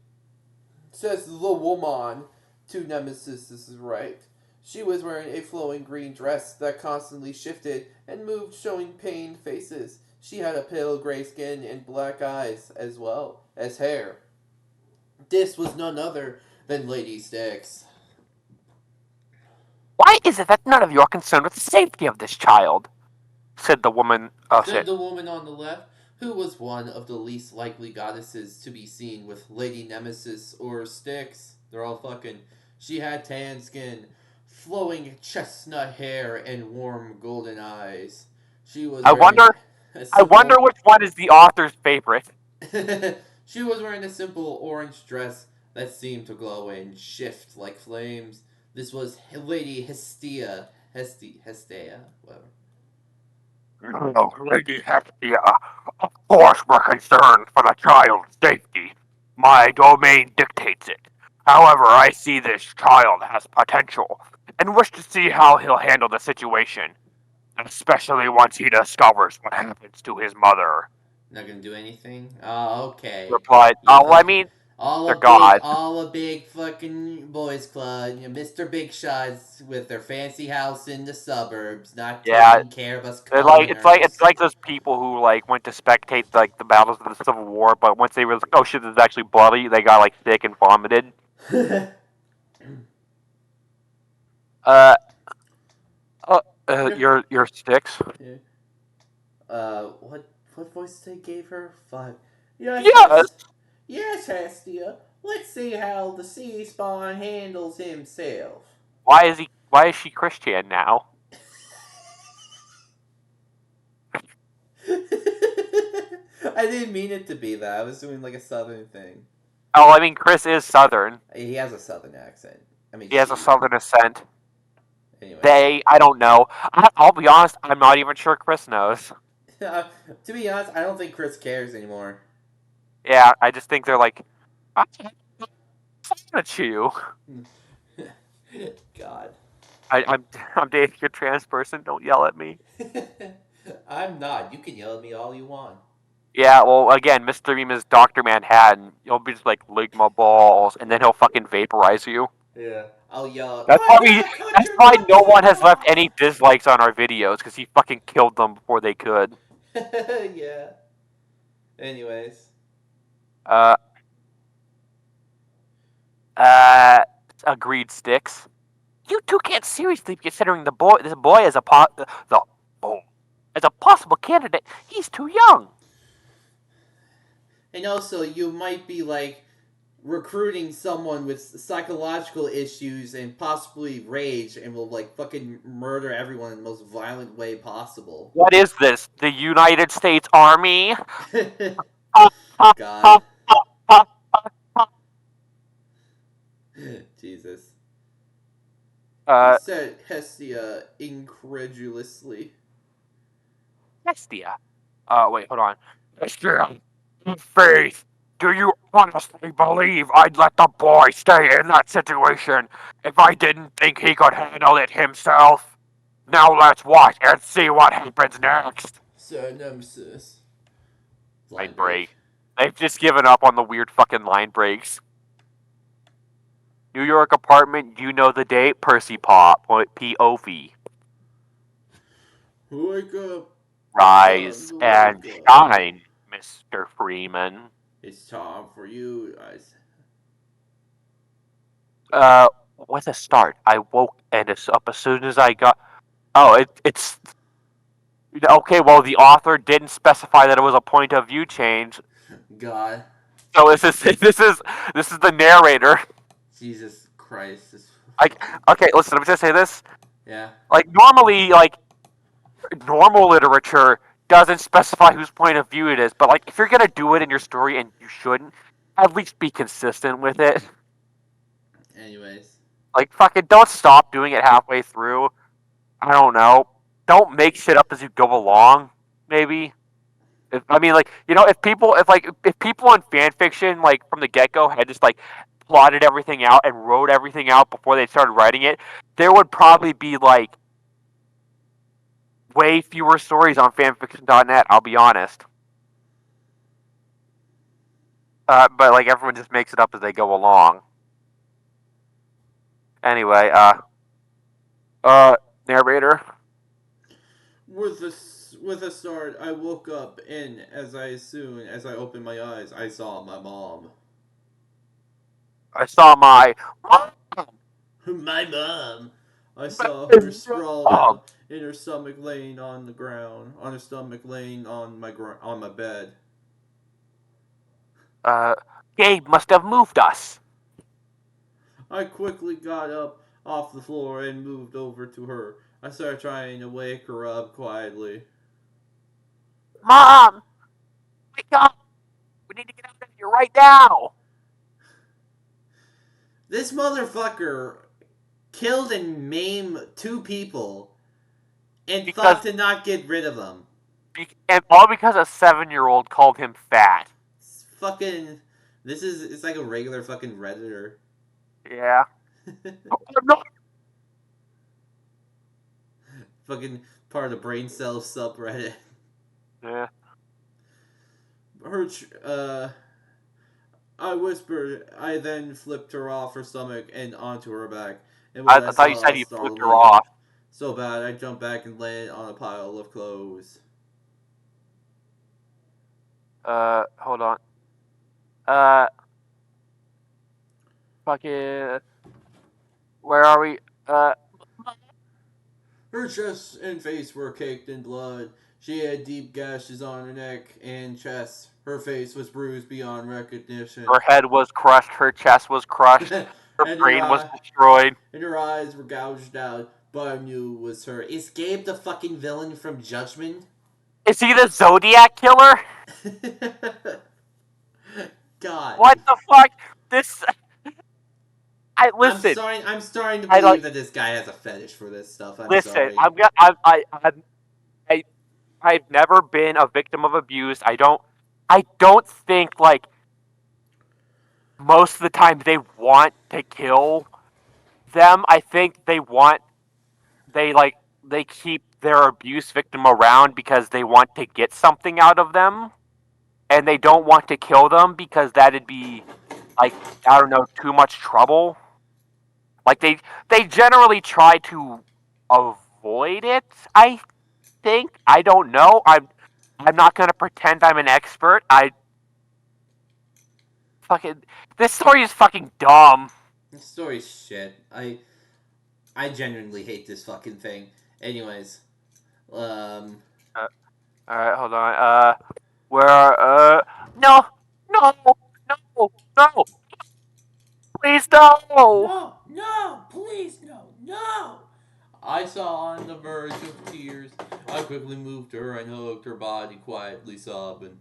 Says the woman to Nemesis' right. She was wearing a flowing green dress that constantly shifted and moved, showing pained faces. She had a pale gray skin and black eyes as well as hair. This was none other than Lady Styx.
Why is it that none of you are concerned with the safety of this child? Said the woman.
Said the woman on the left, who was one of the least likely goddesses to be seen with Lady Nemesis or Styx. They're all fucking. She had tan skin, flowing chestnut hair, and warm golden eyes. She was.
A
I wonder
simple.
which one is the author's favorite.
She was wearing a simple orange dress that seemed to glow and shift like flames. This was Lady Hestia, whatever.
No, Lady Hestia. Of course we're concerned for the child's safety. My domain dictates it. However, I see this child has potential, and wish to see how he'll handle the situation, especially once he discovers what happens to his mother.
Not gonna do anything. Oh, okay.
Replied,
Yeah,
oh, I mean, they're gods.
all a big fucking boys club. You know, Mr. Big Shots with their fancy house in the suburbs, not
Yeah,
taking care of us
they're like it's
commoners.
like those people who like went to spectate like the battles of the Civil War, but once they realized, oh shit, this is actually bloody, they got like sick and vomited. Uh,
Yeah.
your sticks.
Yeah. What voice they gave her? Fuck. Yes,
Yes.
yes, Hestia. Let's see how the sea spawn handles himself.
Why is he? Why is she Christian now?
I didn't mean it to be that. I was doing like a southern thing.
Oh, I mean, Chris is Southern.
He has a southern accent. I mean,
He has a
she.
Southern accent.
Anyways.
I don't know. I'll be honest, I'm not even sure Chris knows.
To be honest, I don't think Chris cares anymore.
Yeah, I just think they're like, I'm at you.
God.
I'm dating a trans person. Don't yell at me.
I'm not. You can yell at me all you want.
Yeah, well, again, Mr. Meme is Dr. Manhattan. He'll be just like, lick my balls, and then he'll fucking vaporize you.
Yeah. I'll yell.
That's
I'm
why,
gonna cut
that's
your
why no
nuts
one has left
off.
any dislikes on our videos, because he fucking killed them before they could.
Yeah. Anyways.
Uh, uh, agreed, Sticks. You two can't seriously be considering this boy as as a possible candidate. He's too young.
And also, you might be like recruiting someone with psychological issues and possibly rage and will like fucking murder everyone in the most violent way possible.
What is this? The United States Army?
God. Jesus.
Uh,
Said Hestia incredulously.
Hestia. Wait, hold on. Hestia, Faith, do you honestly believe I'd let the boy stay in that situation if I didn't think he could handle it himself? Now let's watch and see what happens next.
Sir Nemesis.
Line
Line break.
break. They've just given up on the weird fucking line breaks. New York apartment, you know the date, Percy Pop, POV.
Wake up. It's time
Rise
to
and
wake up.
shine, Mr. Freeman.
It's time for you guys.
With a start, I woke and it's up as soon as I got. Oh, it's okay. Well, the author didn't specify that it was a point of view change,
God.
so this is the narrator.
Jesus Christ. This
Like, okay, listen, I'm just gonna say this.
yeah.
Like, normally, like normal literature doesn't specify whose point of view it is, but like, if you're gonna do it in your story, and you shouldn't, at least be consistent with it.
Anyways.
Like, fucking, don't stop doing it halfway through. I don't know. Don't make shit up as you go along. Maybe. I mean, like, you know, if people in fan fiction, like from the get go, had just like plotted everything out and wrote everything out before they started writing it, there would probably be like way fewer stories on fanfiction.net. I'll be honest. But like everyone just makes it up as they go along. Anyway, narrator.
With a start, I woke up and soon as I opened my eyes, I saw my mom.
I saw my
My mom. I saw her sprawled out in her stomach laying on the ground, on her stomach laying on on my bed.
Gabe must have moved us.
I quickly got up off the floor and moved over to her. I started trying to wake her up quietly.
Mom, wake up! We need to get out of here right now.
This motherfucker killed and maimed 2 people and
Because
thought to not get rid of them.
and all because a 7-year-old called him fat.
It's fucking. It's like a regular fucking Redditor.
Yeah. No.
Fucking part of the brain cell subreddit.
Yeah.
I whispered. I then flipped her off her stomach and onto her back. And
I
what I
thought you
saw
said you flipped
startled
her
me
off.
so bad I jumped back and landed on a pile of clothes.
Hold on. Fucking. Where are we?
Her chest and face were caked in blood. She had deep gashes on her neck and chest. Her face was bruised beyond recognition.
Her head was crushed. Her chest was crushed. Her
and her
brain was
eye,
destroyed.
and her eyes were gouged out. But I knew it was her. Is Gabe the fucking villain from Judgment?
Is he the Zodiac killer?
God.
What the fuck? This. I listen.
I'm starting to
I
believe
like.
that this guy has a fetish for this stuff. I'm
Listen.
sorry.
I'm gonna. I. I've never been a victim of abuse. I don't. I don't think like most of the time they want to kill them. I think they like they keep their abuse victim around because they want to get something out of them, and they don't want to kill them because that'd be like, I don't know, too much trouble. Like they generally try to avoid it. I think. I don't know. I'm not gonna pretend I'm an expert. I fucking this story is fucking dumb.
This story's shit. I genuinely hate this fucking thing. Anyways, um,
All right, hold on. Where? No, no, no, no! Please no!
no, please, no. I saw on the verge of tears. I quickly moved her and hugged her body, quietly sobbing.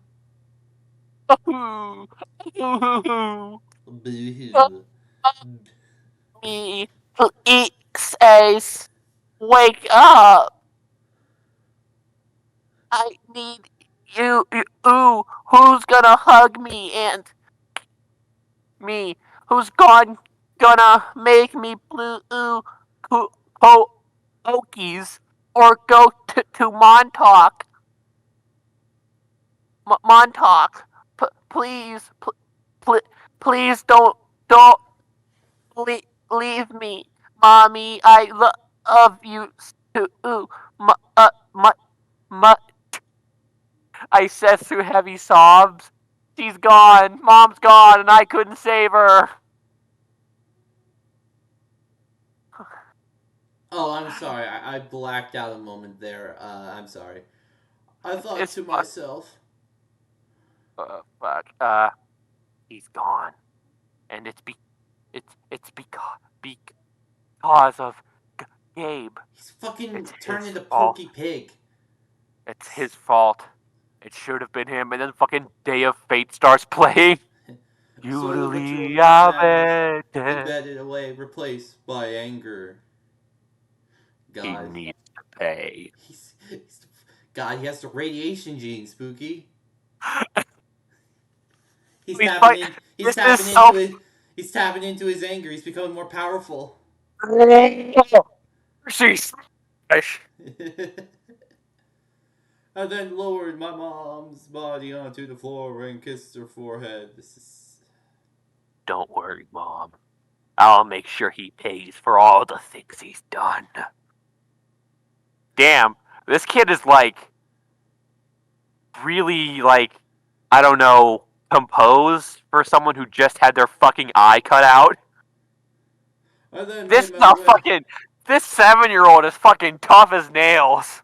Boo-hoo.
Me, please, wake up! I need you. Ooh, who's gonna hug me and me? Who's gonna make me blue? Ooh, okies or go to Montauk? Montauk, please, please don't leave me, mommy. I love you too. M- uh, m- m- I said through heavy sobs. She's gone. Mom's gone, and I couldn't save her.
Oh, I'm sorry. I blacked out a moment there. I'm sorry. I thought
It's
to myself,
fuck. He's gone, and it's because of Gabe.
he's fucking
It's his
turned into
fault.
Pokey Pig.
It's his fault. It should have been him. And then fucking Day of Fate starts playing.
Sort of a
Usually
trillion sadness
Abete.
embedded away, replaced by anger.
He
God,
needs to pay.
he's God. He has the radiation gene, Spooky. He's
He's
tapping
fight.
in. He's
This is
tapping
so.
into it. He's tapping into his anger. He's becoming more powerful.
She's.
I then lowered my mom's body onto the floor and kissed her forehead. This is.
Don't worry, Mom. I'll make sure he pays for all the things he's done. Damn, this kid is like really like, I don't know, composed for someone who just had their fucking eye cut out.
I then
This
made
is
my
a
way.
fucking this 7-year-old is fucking tough as nails.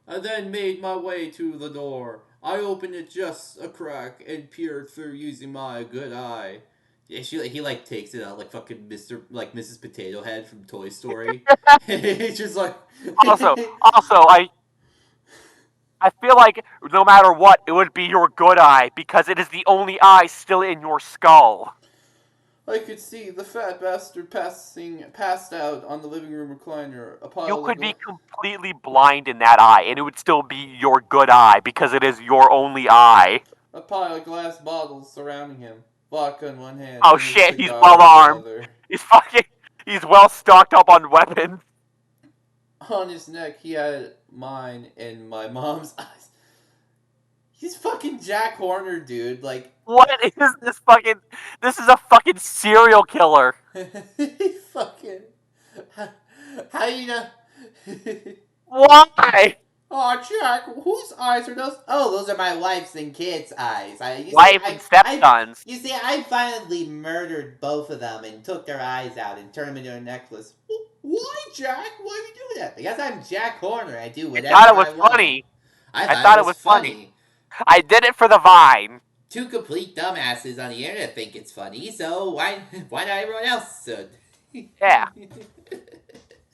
I then made my way to the door. I opened it just a crack and peered through using my good eye. Yeah, he like takes it out like fucking Mrs. Potato Head from Toy Story. It's just like
Also, I I feel like no matter what, it would be your good eye because it is the only eye still in your skull.
I could see the fat bastard passed out on the living room recliner.
You could be completely blind in that eye, and it would still be your good eye because it is your only eye.
A pile of glass bottles surrounding him. Vodka in one hand
Oh
and a
shit, he's
cigar
well
in the
armed.
other.
He's well stocked up on weapons.
On his neck, he had mine and my mom's eyes. He's fucking Jack Horner, dude. Like,
What is this fucking? This is a fucking serial killer.
he fucking. How you know?
Why?
Oh, Jack, whose eyes are those? Oh, those are my wife's and kids' eyes.
Wife and stepsons.
You see, I finally murdered both of them and took their eyes out and turned them into a necklace. Why, Jack? Why do you do that? Because I'm Jack Horner. I do
I
whatever
thought it was
I want.
funny.
I thought it was funny.
I did it for the vine.
Two complete dumbasses on the internet think it's funny, so why not everyone else should?
Yeah.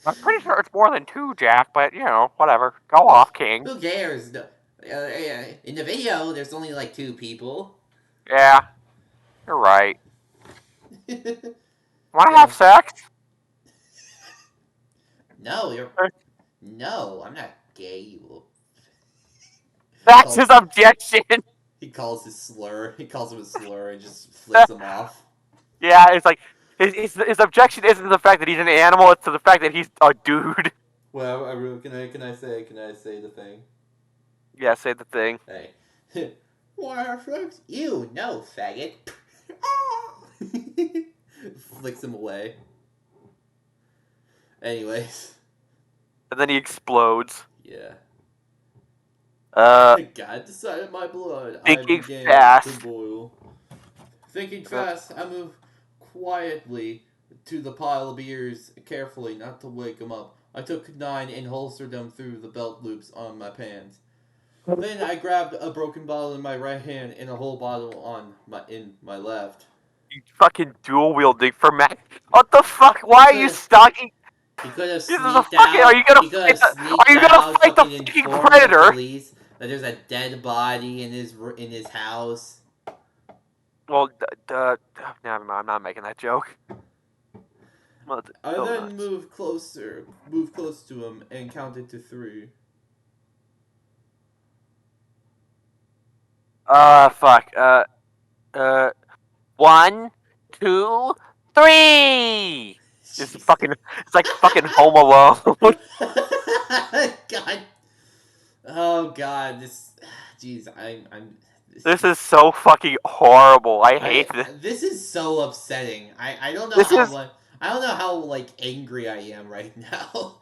I'm pretty sure it's more than two, Jack, but, whatever. Go off, King.
Who cares? In the video, there's only like two people.
Yeah, you're right. Want to
Yeah.
have sex?
No, No, I'm not gay, you
That's his objection.
He calls his slur. He calls him a slur and just flips him off.
Yeah, it's like, his objection isn't to the fact that he's an animal, it's to the fact that he's a dude.
Well, can I say the thing?
Yeah, say the thing.
Hey. Why, folks? You no faggot. Flicks him away. Anyways.
And then he explodes.
Yeah.
God
decided my blood.
Thinking
I began
fast.
to boil. Thinking fast, I moved quietly to the pile of beers, carefully not to wake him up. I took 9 and holstered them through the belt loops on my pants. Then I grabbed a broken bottle in my right hand and a whole bottle in my left.
You fucking dual wielding for Mac. What the fuck? Why are you stalking?
He could have
This is
sneaked
a fucking.
out.
Are you gonna
He could
fight
have
the?
sneaked
Are you gonna
out,
fight the
fucking
fucking
informed
predator?
the police that there's a dead body in his house.
Well, never mind. I'm not making that joke.
I then moved close to him, and counted to 3.
Fuck. 1, 2, 3. It's like fucking Home Alone.
God. Oh God. Jeez.
This is so fucking horrible. I hate this.
This is so upsetting. I don't know I don't know how like angry I am right now.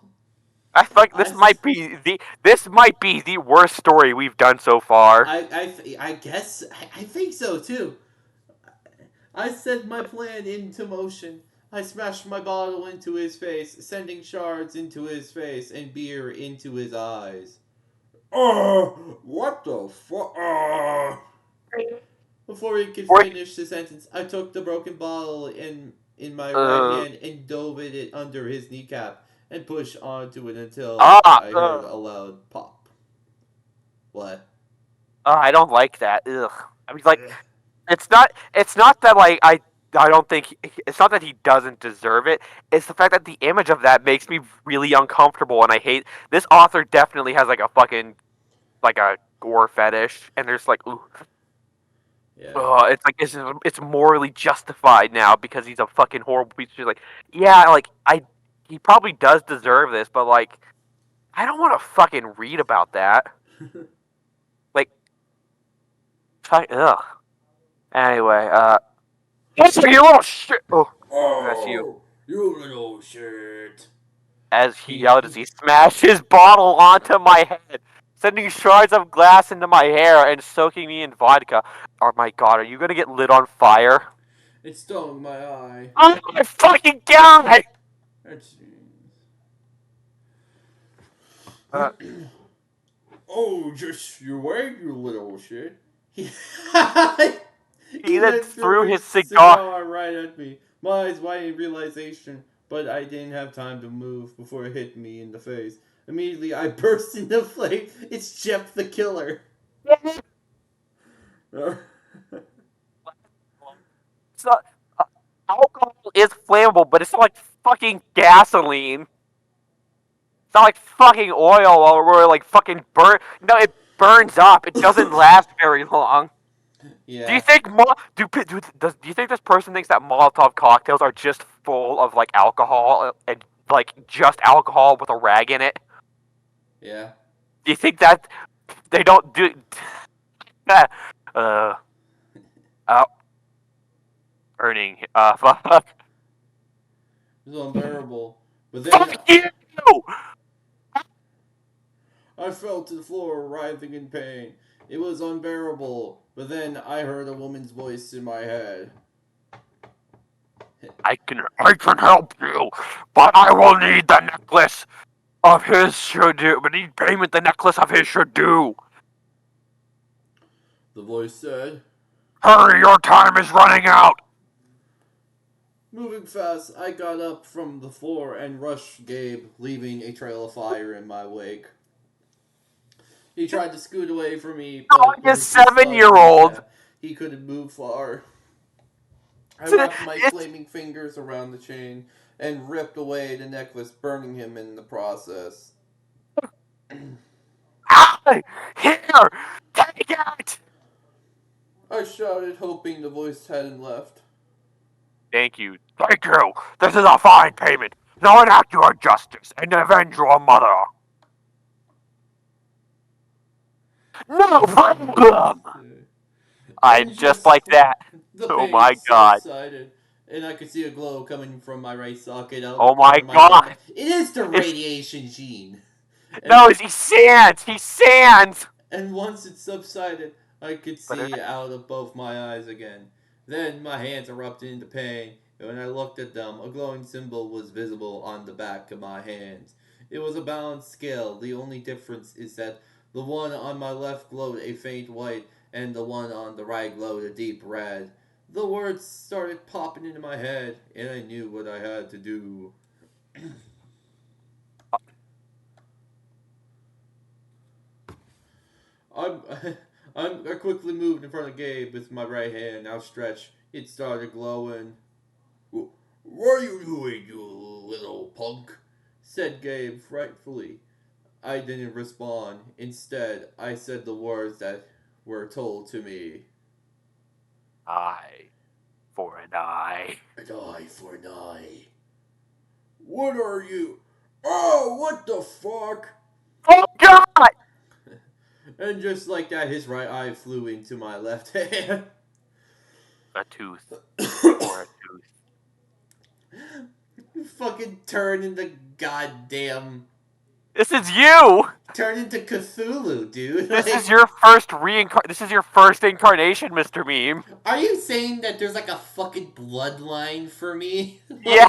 I think this might be the worst story we've done so far.
I guess I think so too. I set my plan into motion. I smashed my bottle into his face, sending shards into his face and beer into his eyes. What the fuck? Before he could finish the sentence, I took the broken bottle in my right hand and dove it under his kneecap and pushed onto it until I heard a loud pop. What?
I don't like that. Ugh. I mean, like, it's not that like I don't think it's not that he doesn't deserve it. It's the fact that the image of that makes me really uncomfortable, and I hate this author. Definitely has like a fucking like a gore fetish, and there's like, ooh. Yeah. It's like it's morally justified now because he's a fucking horrible piece of shit. Like, yeah, like he probably does deserve this, but like, I don't want to fucking read about that. Like, ugh. Anyway, that's you little shit. Oh, that's you.
You little shit.
As he yelled as he smashed his bottle onto my head, sending shards of glass into my hair and soaking me in vodka. Oh my god, are you gonna get lit on fire?
It stung my eye.
Oh my fucking god!
Oh, just you wait, you little shit. He
then threw his cigar
right at me. My eyes wide in realization, but I didn't have time to move before it hit me in the face. Immediately, I burst into flame. It's Jeff the Killer.
It's not, alcohol is flammable, but it's not like fucking gasoline. It's not like fucking oil or like fucking burn. No, it burns up. It doesn't last very long.
Yeah.
Do you think do you think this person thinks that Molotov cocktails are just full of like alcohol and like just alcohol with a rag in it?
Yeah.
Do you think that they don't do? uh, uh, earning. Fuck.
It was unbearable. But then
Fuck you!
I fell to the floor, writhing in pain. It was unbearable. But then I heard a woman's voice in my head.
I can help you, but I will need the necklace of his should do. But need payment the necklace of his should do.
The voice said.
Hurry, your time is running out.
Moving fast, I got up from the floor and rushed Gabe, leaving a trail of fire in my wake. He tried to scoot away from me,
Oh,
but
you
with his
7-year-old.
he couldn't move far. I wrapped my flaming fingers around the chain and ripped away the necklace, burning him in the process.
Here, take it.
I shouted, hoping the voice hadn't left.
Thank you. This is a fine payment. Now enact your justice and avenge your mother. No problem. I'm just like that.
The
Oh
pain
my god.
subsided, and I could see a glow coming from my right socket out
Oh
the corner
my
of my
god.
thumb. It is the radiation gene.
No, he's sands. He's sands.
And once it subsided, I could see out of both my eyes again. Then my hands erupted into pain, and when I looked at them, a glowing symbol was visible on the back of my hands. It was a balanced scale. The only difference is that the one on my left glowed a faint white, and the one on the right glowed a deep red. The words started popping into my head, and I knew what I had to do. I quickly moved in front of Gabe with my right hand outstretched. It started glowing. "What are you doing, you little punk?" said Gabe frightfully. I didn't respond. Instead, I said the words that were told to me.
Eye for an eye.
An eye for an eye. What are you? Oh, what the fuck?
Oh god!
And just like that, his right eye flew into my left hand.
A tooth. Or a tooth.
Fucking turn into goddamn.
This is you!
Turn into Cthulhu, dude.
This is your first This is your first incarnation, Mr. Meme.
Are you saying that there's like a fucking bloodline for me?
Yeah,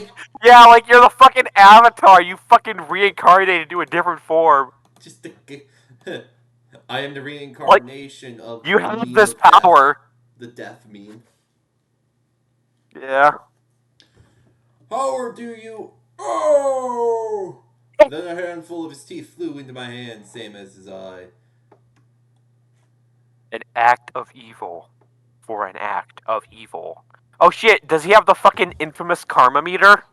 like you're the fucking avatar. You fucking reincarnated into a different form.
Just I am the reincarnation of
You
the
have
meme
this
of death.
power.
The death meme.
Yeah.
How do you? Oh! Then a handful of his teeth flew into my hand, same as his eye.
An act of evil for an act of evil. Oh shit, does he have the fucking infamous karma meter?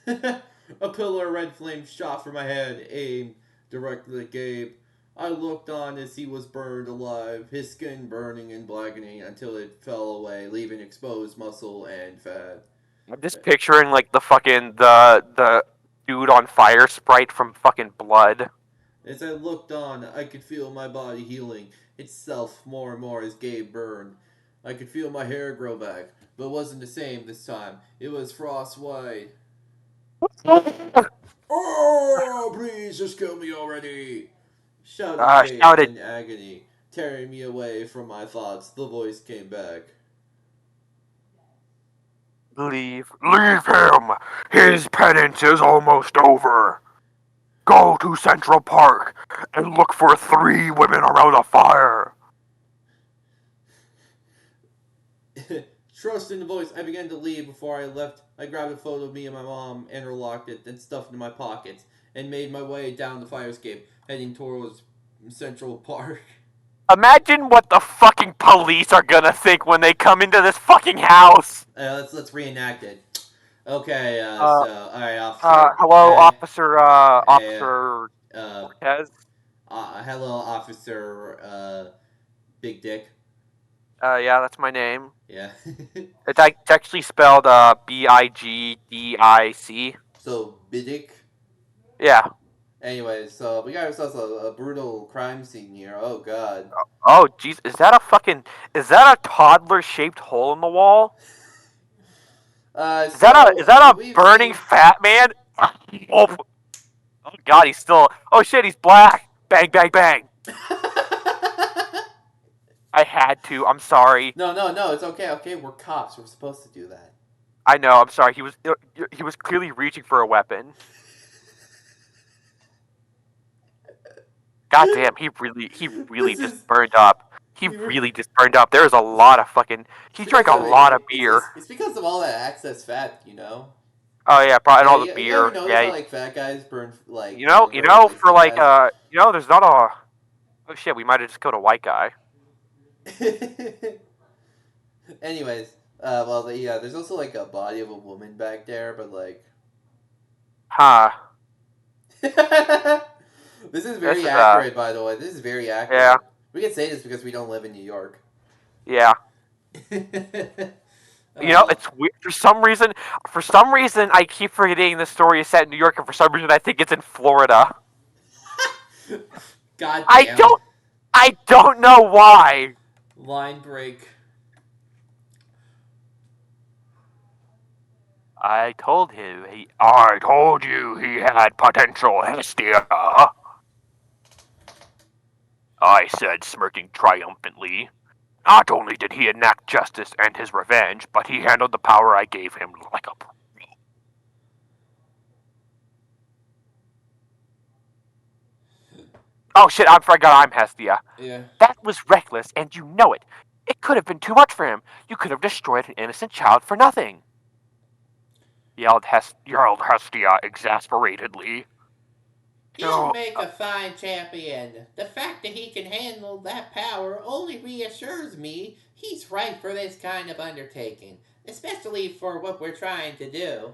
A pillar of red flame shot from my head, aimed directly at Gabe. I looked on as he was burned alive, his skin burning and blackening until it fell away, leaving exposed muscle and fat.
I'm just picturing like the dude on fire sprite from fucking Blood.
As I looked on, I could feel my body healing itself more and more as Gabe burned. I could feel my hair grow back, but it wasn't the same this time. It was frost white. Oh, please just kill me already! Shouted Gabe in agony, tearing me away from my thoughts. The voice came back.
Leave him! His penance is almost over. Go to Central Park and look for 3 women around a fire.
Trust in the voice, I began to leave. Before I left, I grabbed a photo of me and my mom and her locked it, then stuffed it in my pockets. and made my way down the fire escape, heading towards Central Park.
Imagine what the fucking police are gonna think when they come into this fucking house.
Let's reenact it. Okay, all right, officer.
Hello,
Hey,
officer,
hey,
Officer
uh,
Cortez.
hello, officer. Big Dick.
Yeah, that's my name.
Yeah.
It's actually spelled, Bigdic.
So Bidick.
Yeah.
Anyway, so we got ourselves a brutal crime scene here. Oh God.
Oh, jeez, is that a toddler-shaped hole in the wall? Is that a
We've
burning
seen.
fat man? Oh, oh God, he's still. Oh shit, he's black. Bang, bang, bang. I had to. I'm sorry.
No, it's okay. Okay, we're cops. We're supposed to do that.
I know. I'm sorry. He was clearly reaching for a weapon. God damn, he really
This
just
is.
burned up. He
We were,
really just burned up. There's a lot of fucking.
it's
He
because
drank a
of
lot of beer.
it's because of all that excess fat, you know.
Oh yeah, probably and
Yeah,
all the
you ever
beer.
notice how
Yeah,
like fat guys burn like
you
very
know,
like
for
slim
like
guys?
there's not a. Oh shit, we might have just killed a white guy.
Anyways, yeah, there's also like a body of a woman back there, but like,
Huh.
this is
This
very
is
accurate, by the way. This is very
yeah,
accurate. We can say this because we don't live in New York.
yeah. You know,
uh,
it's weird. For some reason, I keep forgetting the story is set in New York, and for some reason, I think it's in Florida.
God
I
damn.
don't, I don't know why.
Line break.
I told you he had potential, Hestia. I said, smirking triumphantly. Not only did he enact justice and his revenge, but he handled the power I gave him like a. Oh shit! I forgot I'm Hestia.
Yeah.
That was reckless, and you know it. It could have been too much for him. You could have destroyed an innocent child for nothing. Yelled Hestia exasperatedly.
He'll make a fine champion. The fact that he can handle that power only reassures me he's right for this kind of undertaking, especially for what we're trying to do.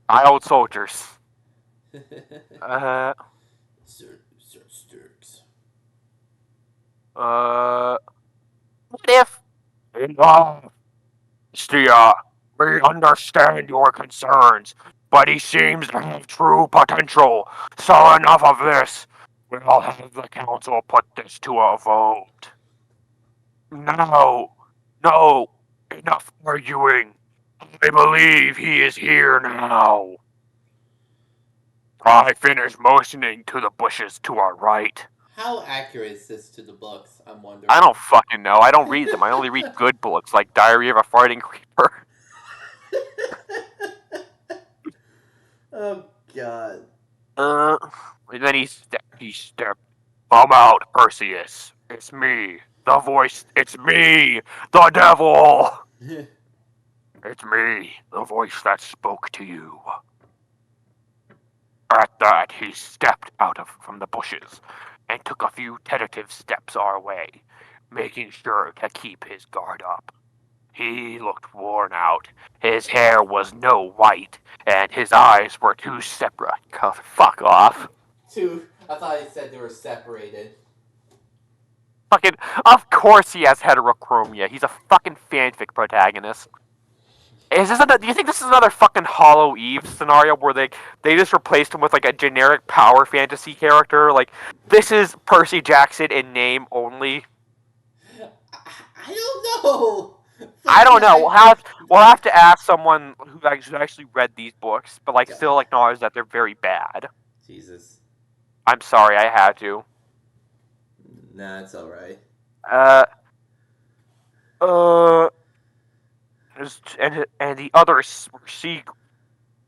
My old soldiers. Uh,
Sir Sturks.
what if? Enough, Hestia. We understand your concerns, but he seems to have true potential. So enough of this. We'll have the council put this to a vote. No, no, enough arguing. I believe he is here now. I finished motioning to the bushes to our right.
How accurate is this to the books? I'm wondering.
I don't fucking know. I don't read them. I only read good books like Diary of a Farting Creeper.
Oh God.
Uh, and then he stepped. Come out, Perseus. It's me. The voice. It's me, the devil. It's me, the voice that spoke to you. At that, he stepped from the bushes and took a few tentative steps our way, making sure to keep his guard up. He looked worn out. His hair was no white, and his eyes were too separate. Fuck off.
I thought he said they were separated.
Fucking, of course he has heterochromia. He's a fucking fanfic protagonist. Do you think this is another fucking Hollow Eve scenario where they just replaced him with like a generic power fantasy character? Like, this is Percy Jackson in name only.
I don't know.
I
Fucking
don't know. We'll have to ask someone who actually read these books, but like
God.
still acknowledge that they're very bad.
Jesus.
I'm sorry, I had to.
Nah, it's alright.
Uh, uh, and the others were sea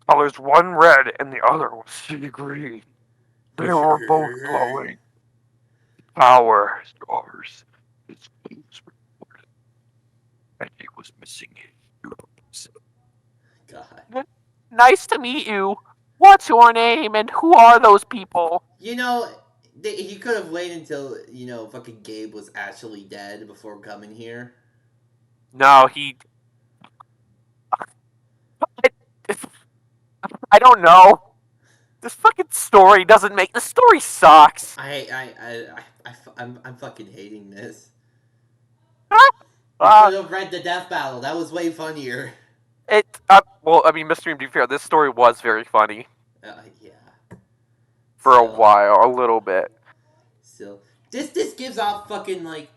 colors, one red and the other was sea green. They were both glowing. Power stars. His face reported, and he was missing his.
God.
Nice to meet you. What's your name and who are those people?
You know, he could have waited until, fucking Gabe was actually dead before coming here.
No, I, I don't know. This fucking story doesn't make. The story sucks.
I'm fucking hating this.
Ah,
We could have read the death battle. That was way funnier.
well, I mean, Mr. to be fair, this story was very funny
Yeah.
for a
Still,
while, a little bit.
still, this gives off fucking like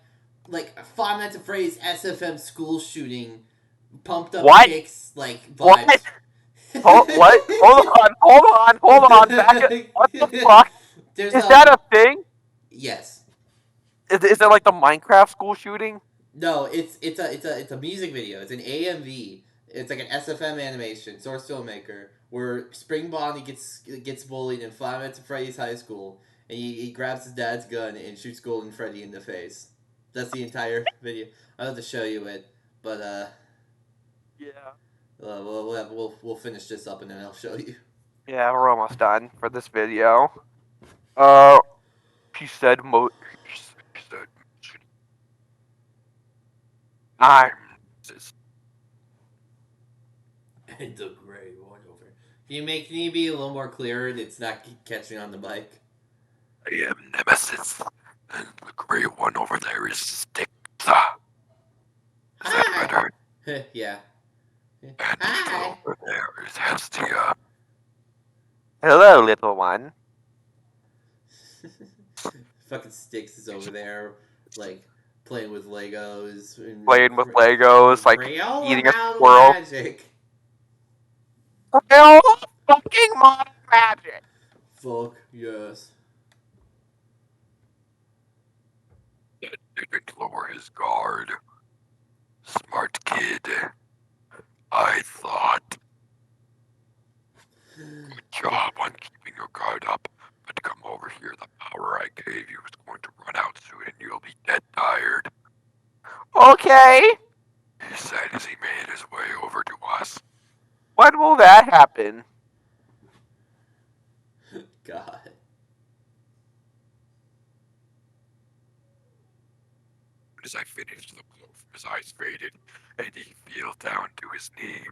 5 minutes of phrase SFM school shooting, pumped up
What?
kicks like
What?
vibes.
What? Hold on. Back it. What the fuck?
There's
Is that a thing?
yes.
Is that like the Minecraft school shooting?
No, it's a music video. It's an AMV. It's like an SFM animation, source filmmaker, where Spring Bonnie gets bullied in 5 Minutes of Freddy's high school, and he grabs his dad's gun and shoots Golden Freddy in the face. That's the entire video. I'll have to show you it, but
Yeah.
we'll finish this up and then I'll show you.
Yeah, we're almost done for this video. Uh, he said he said, I'm this.
And the gray one over. Can you be a little more clearer? It's not catching on the mic.
I am Nemesis, and the gray one over there is Styx. Is that better?
Yeah.
And over there is Hestia. Hello, little one.
Fucking Styx is over there, like playing with Legos. And
Playing with Legos, like
real
eating a
model
squirrel.
magic.
Real fucking modern magic.
Fuck yes.
That didn't lower his guard. Smart kid. I thought. Good job on keeping your guard up. But come over here, the power I gave you is going to run out soon and you'll be dead tired. Okay, he said as he made his way over to us. When will that happen?
God.
As I finished, the glow from his eyes faded, and he fell down to his knee.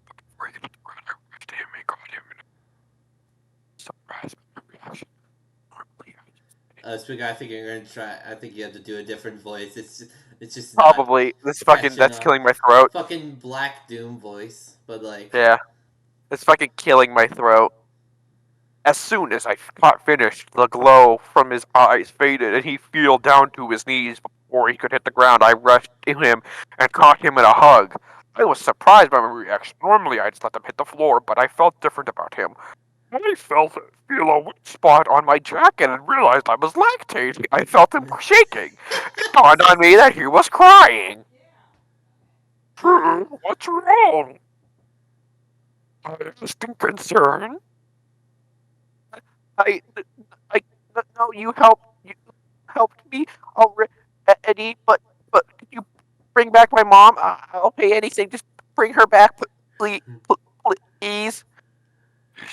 But before he could hit the ground, I rushed to him and caught him in a surprise by my reaction. Normally,
I think you're gonna try. I think you have to do a different voice. It's just
probably this fucking that's killing my throat.
fucking Black Doom voice, but like
Yeah, it's fucking killing my throat. As soon as I finished, the glow from his eyes faded, and he fell down to his knees. Before he could hit the ground, I rushed to him and caught him in a hug. I was surprised by my reaction. Normally, I'd just let him hit the floor, but I felt different about him. I feel a wet spot on my jacket and realized I was lactating. I felt him shaking. It dawned on me that he was crying. What's wrong? I asked in concern. I, I, no, you helped me already, but could you bring back my mom? I'll pay anything. Just bring her back, please, please.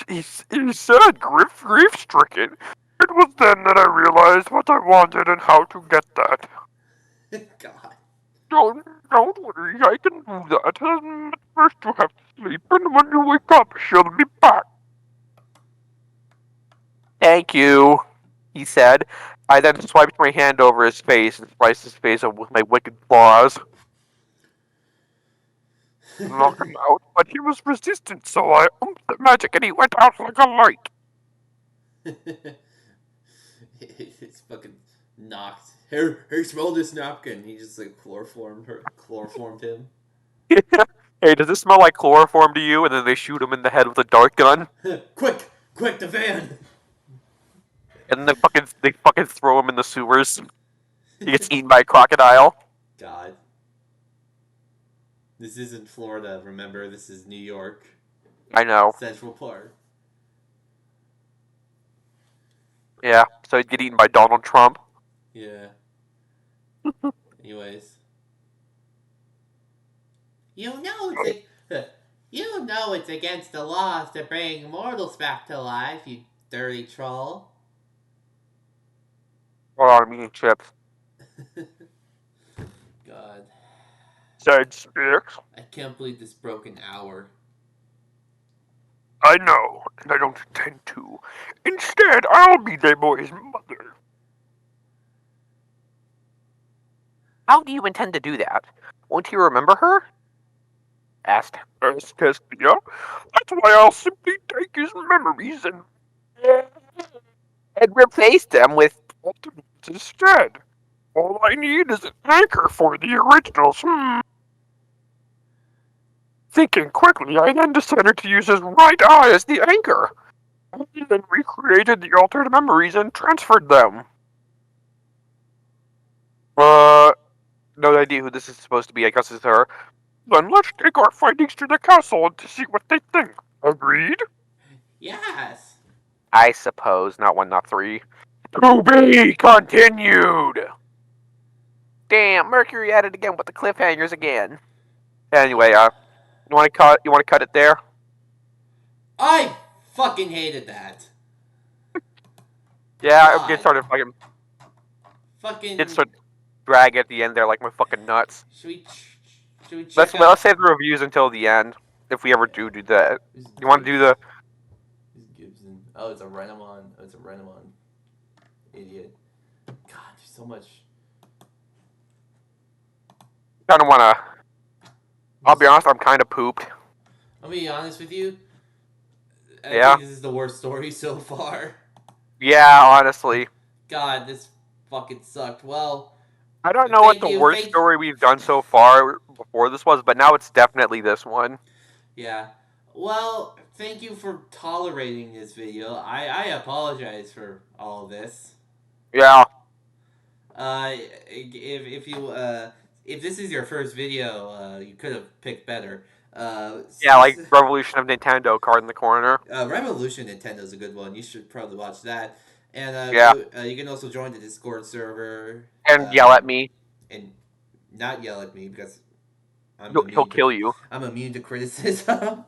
He said, grief-stricken. It was then that I realized what I wanted and how to get that.
God.
Don't worry, I can do that. But first you have to sleep, and when you wake up, she'll be back. Thank you, he said. I then swiped my hand over his face and sliced his face with my wicked claws. Knocked him out, but he was resistant, so I umped the magic and he went out like a light.
It's fucking knocked. Hey, smell this napkin. He just like chloroformed him.
Hey, does this smell like chloroform to you? And then they shoot him in the head with a dart gun.
Quick, the van.
And then they fucking throw him in the sewers. He gets eaten by a crocodile.
God. This isn't Florida, remember? This is New York.
I know.
Central Park.
Yeah, so he'd get eaten by Donald Trump.
Yeah. Anyways. It's like
You know it's against the laws to bring mortals back to life, you dirty troll.
Hold on, I'm eating chips.
God.
Said Spix.
I can't believe this broke an hour.
I know, and I don't intend to. Instead, I'll be the boy's mother. How do you intend to do that? Won't you remember her? Asked Hestia. That's why I'll simply take his memories and replace them with alternates instead. All I need is an anchor for the originals. Thinking quickly, I then decided to use his right eye as the anchor. I then recreated the altered memories and transferred them. No idea who this is supposed to be. I guess it's her. Then let's take our findings to the castle to see what they think. Agreed?
Yes.
I suppose. Not one, not three. To be continued! Damn, Mercury at it again with the cliffhangers again. Anyway, you wanna cut it there?
I fucking hated that.
Yeah, it
God.
started fucking
Fucking.
it started drag at the end there like my fucking nuts.
Should we? Should we check out?
Let's save the reviews until the end. If we ever do that. You wanna do the
Who's Gibson? Oh, it's a Renamon. Oh, it's a Renamon. Idiot. God, there's so much.
kinda wanna I'll be honest, I'm kinda pooped.
I'll be honest with you. I
Yeah.
think this is the worst story so far.
Yeah, honestly.
God, this fucking sucked. Well,
I don't know what the worst
thank.
story we've done so far before this was, but now it's definitely this one.
Yeah. Well, thank you for tolerating this video. I apologize for all of this.
Yeah.
If this is your first video, you could have picked better.
Yeah, like Revolution of Nintendo card in the corner.
Revolution Nintendo's a good one. You should probably watch that. And
Yeah.
you can also join the Discord server
And yell at me.
and not yell at me because
He'll kill you.
I'm immune to criticism.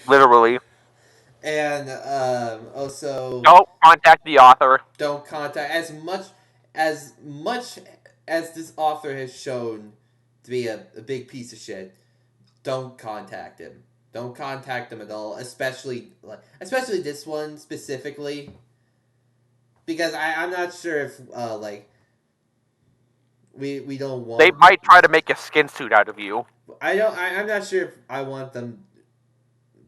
Literally.
And also
Don't contact the author.
don't contact as much as this author has shown to be a big piece of shit. Don't contact him. Don't contact him at all, especially this one specifically, because I'm not sure if we don't want.
They might try to make a skin suit out of you.
I'm not sure if I want them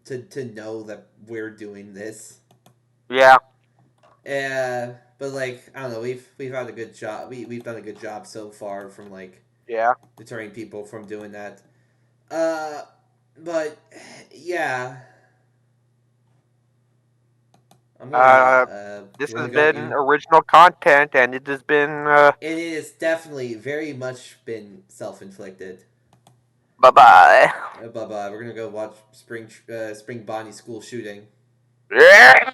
to know that we're doing this.
Yeah.
But like I don't know, we've had a good job. We've done a good job so far from
Yeah.
deterring people from doing that. But yeah.
This has been original content, and it has been.
It is definitely very much been self-inflicted.
Bye bye.
Bye bye. We're gonna go watch Spring Bonnie school shooting.
Yeah.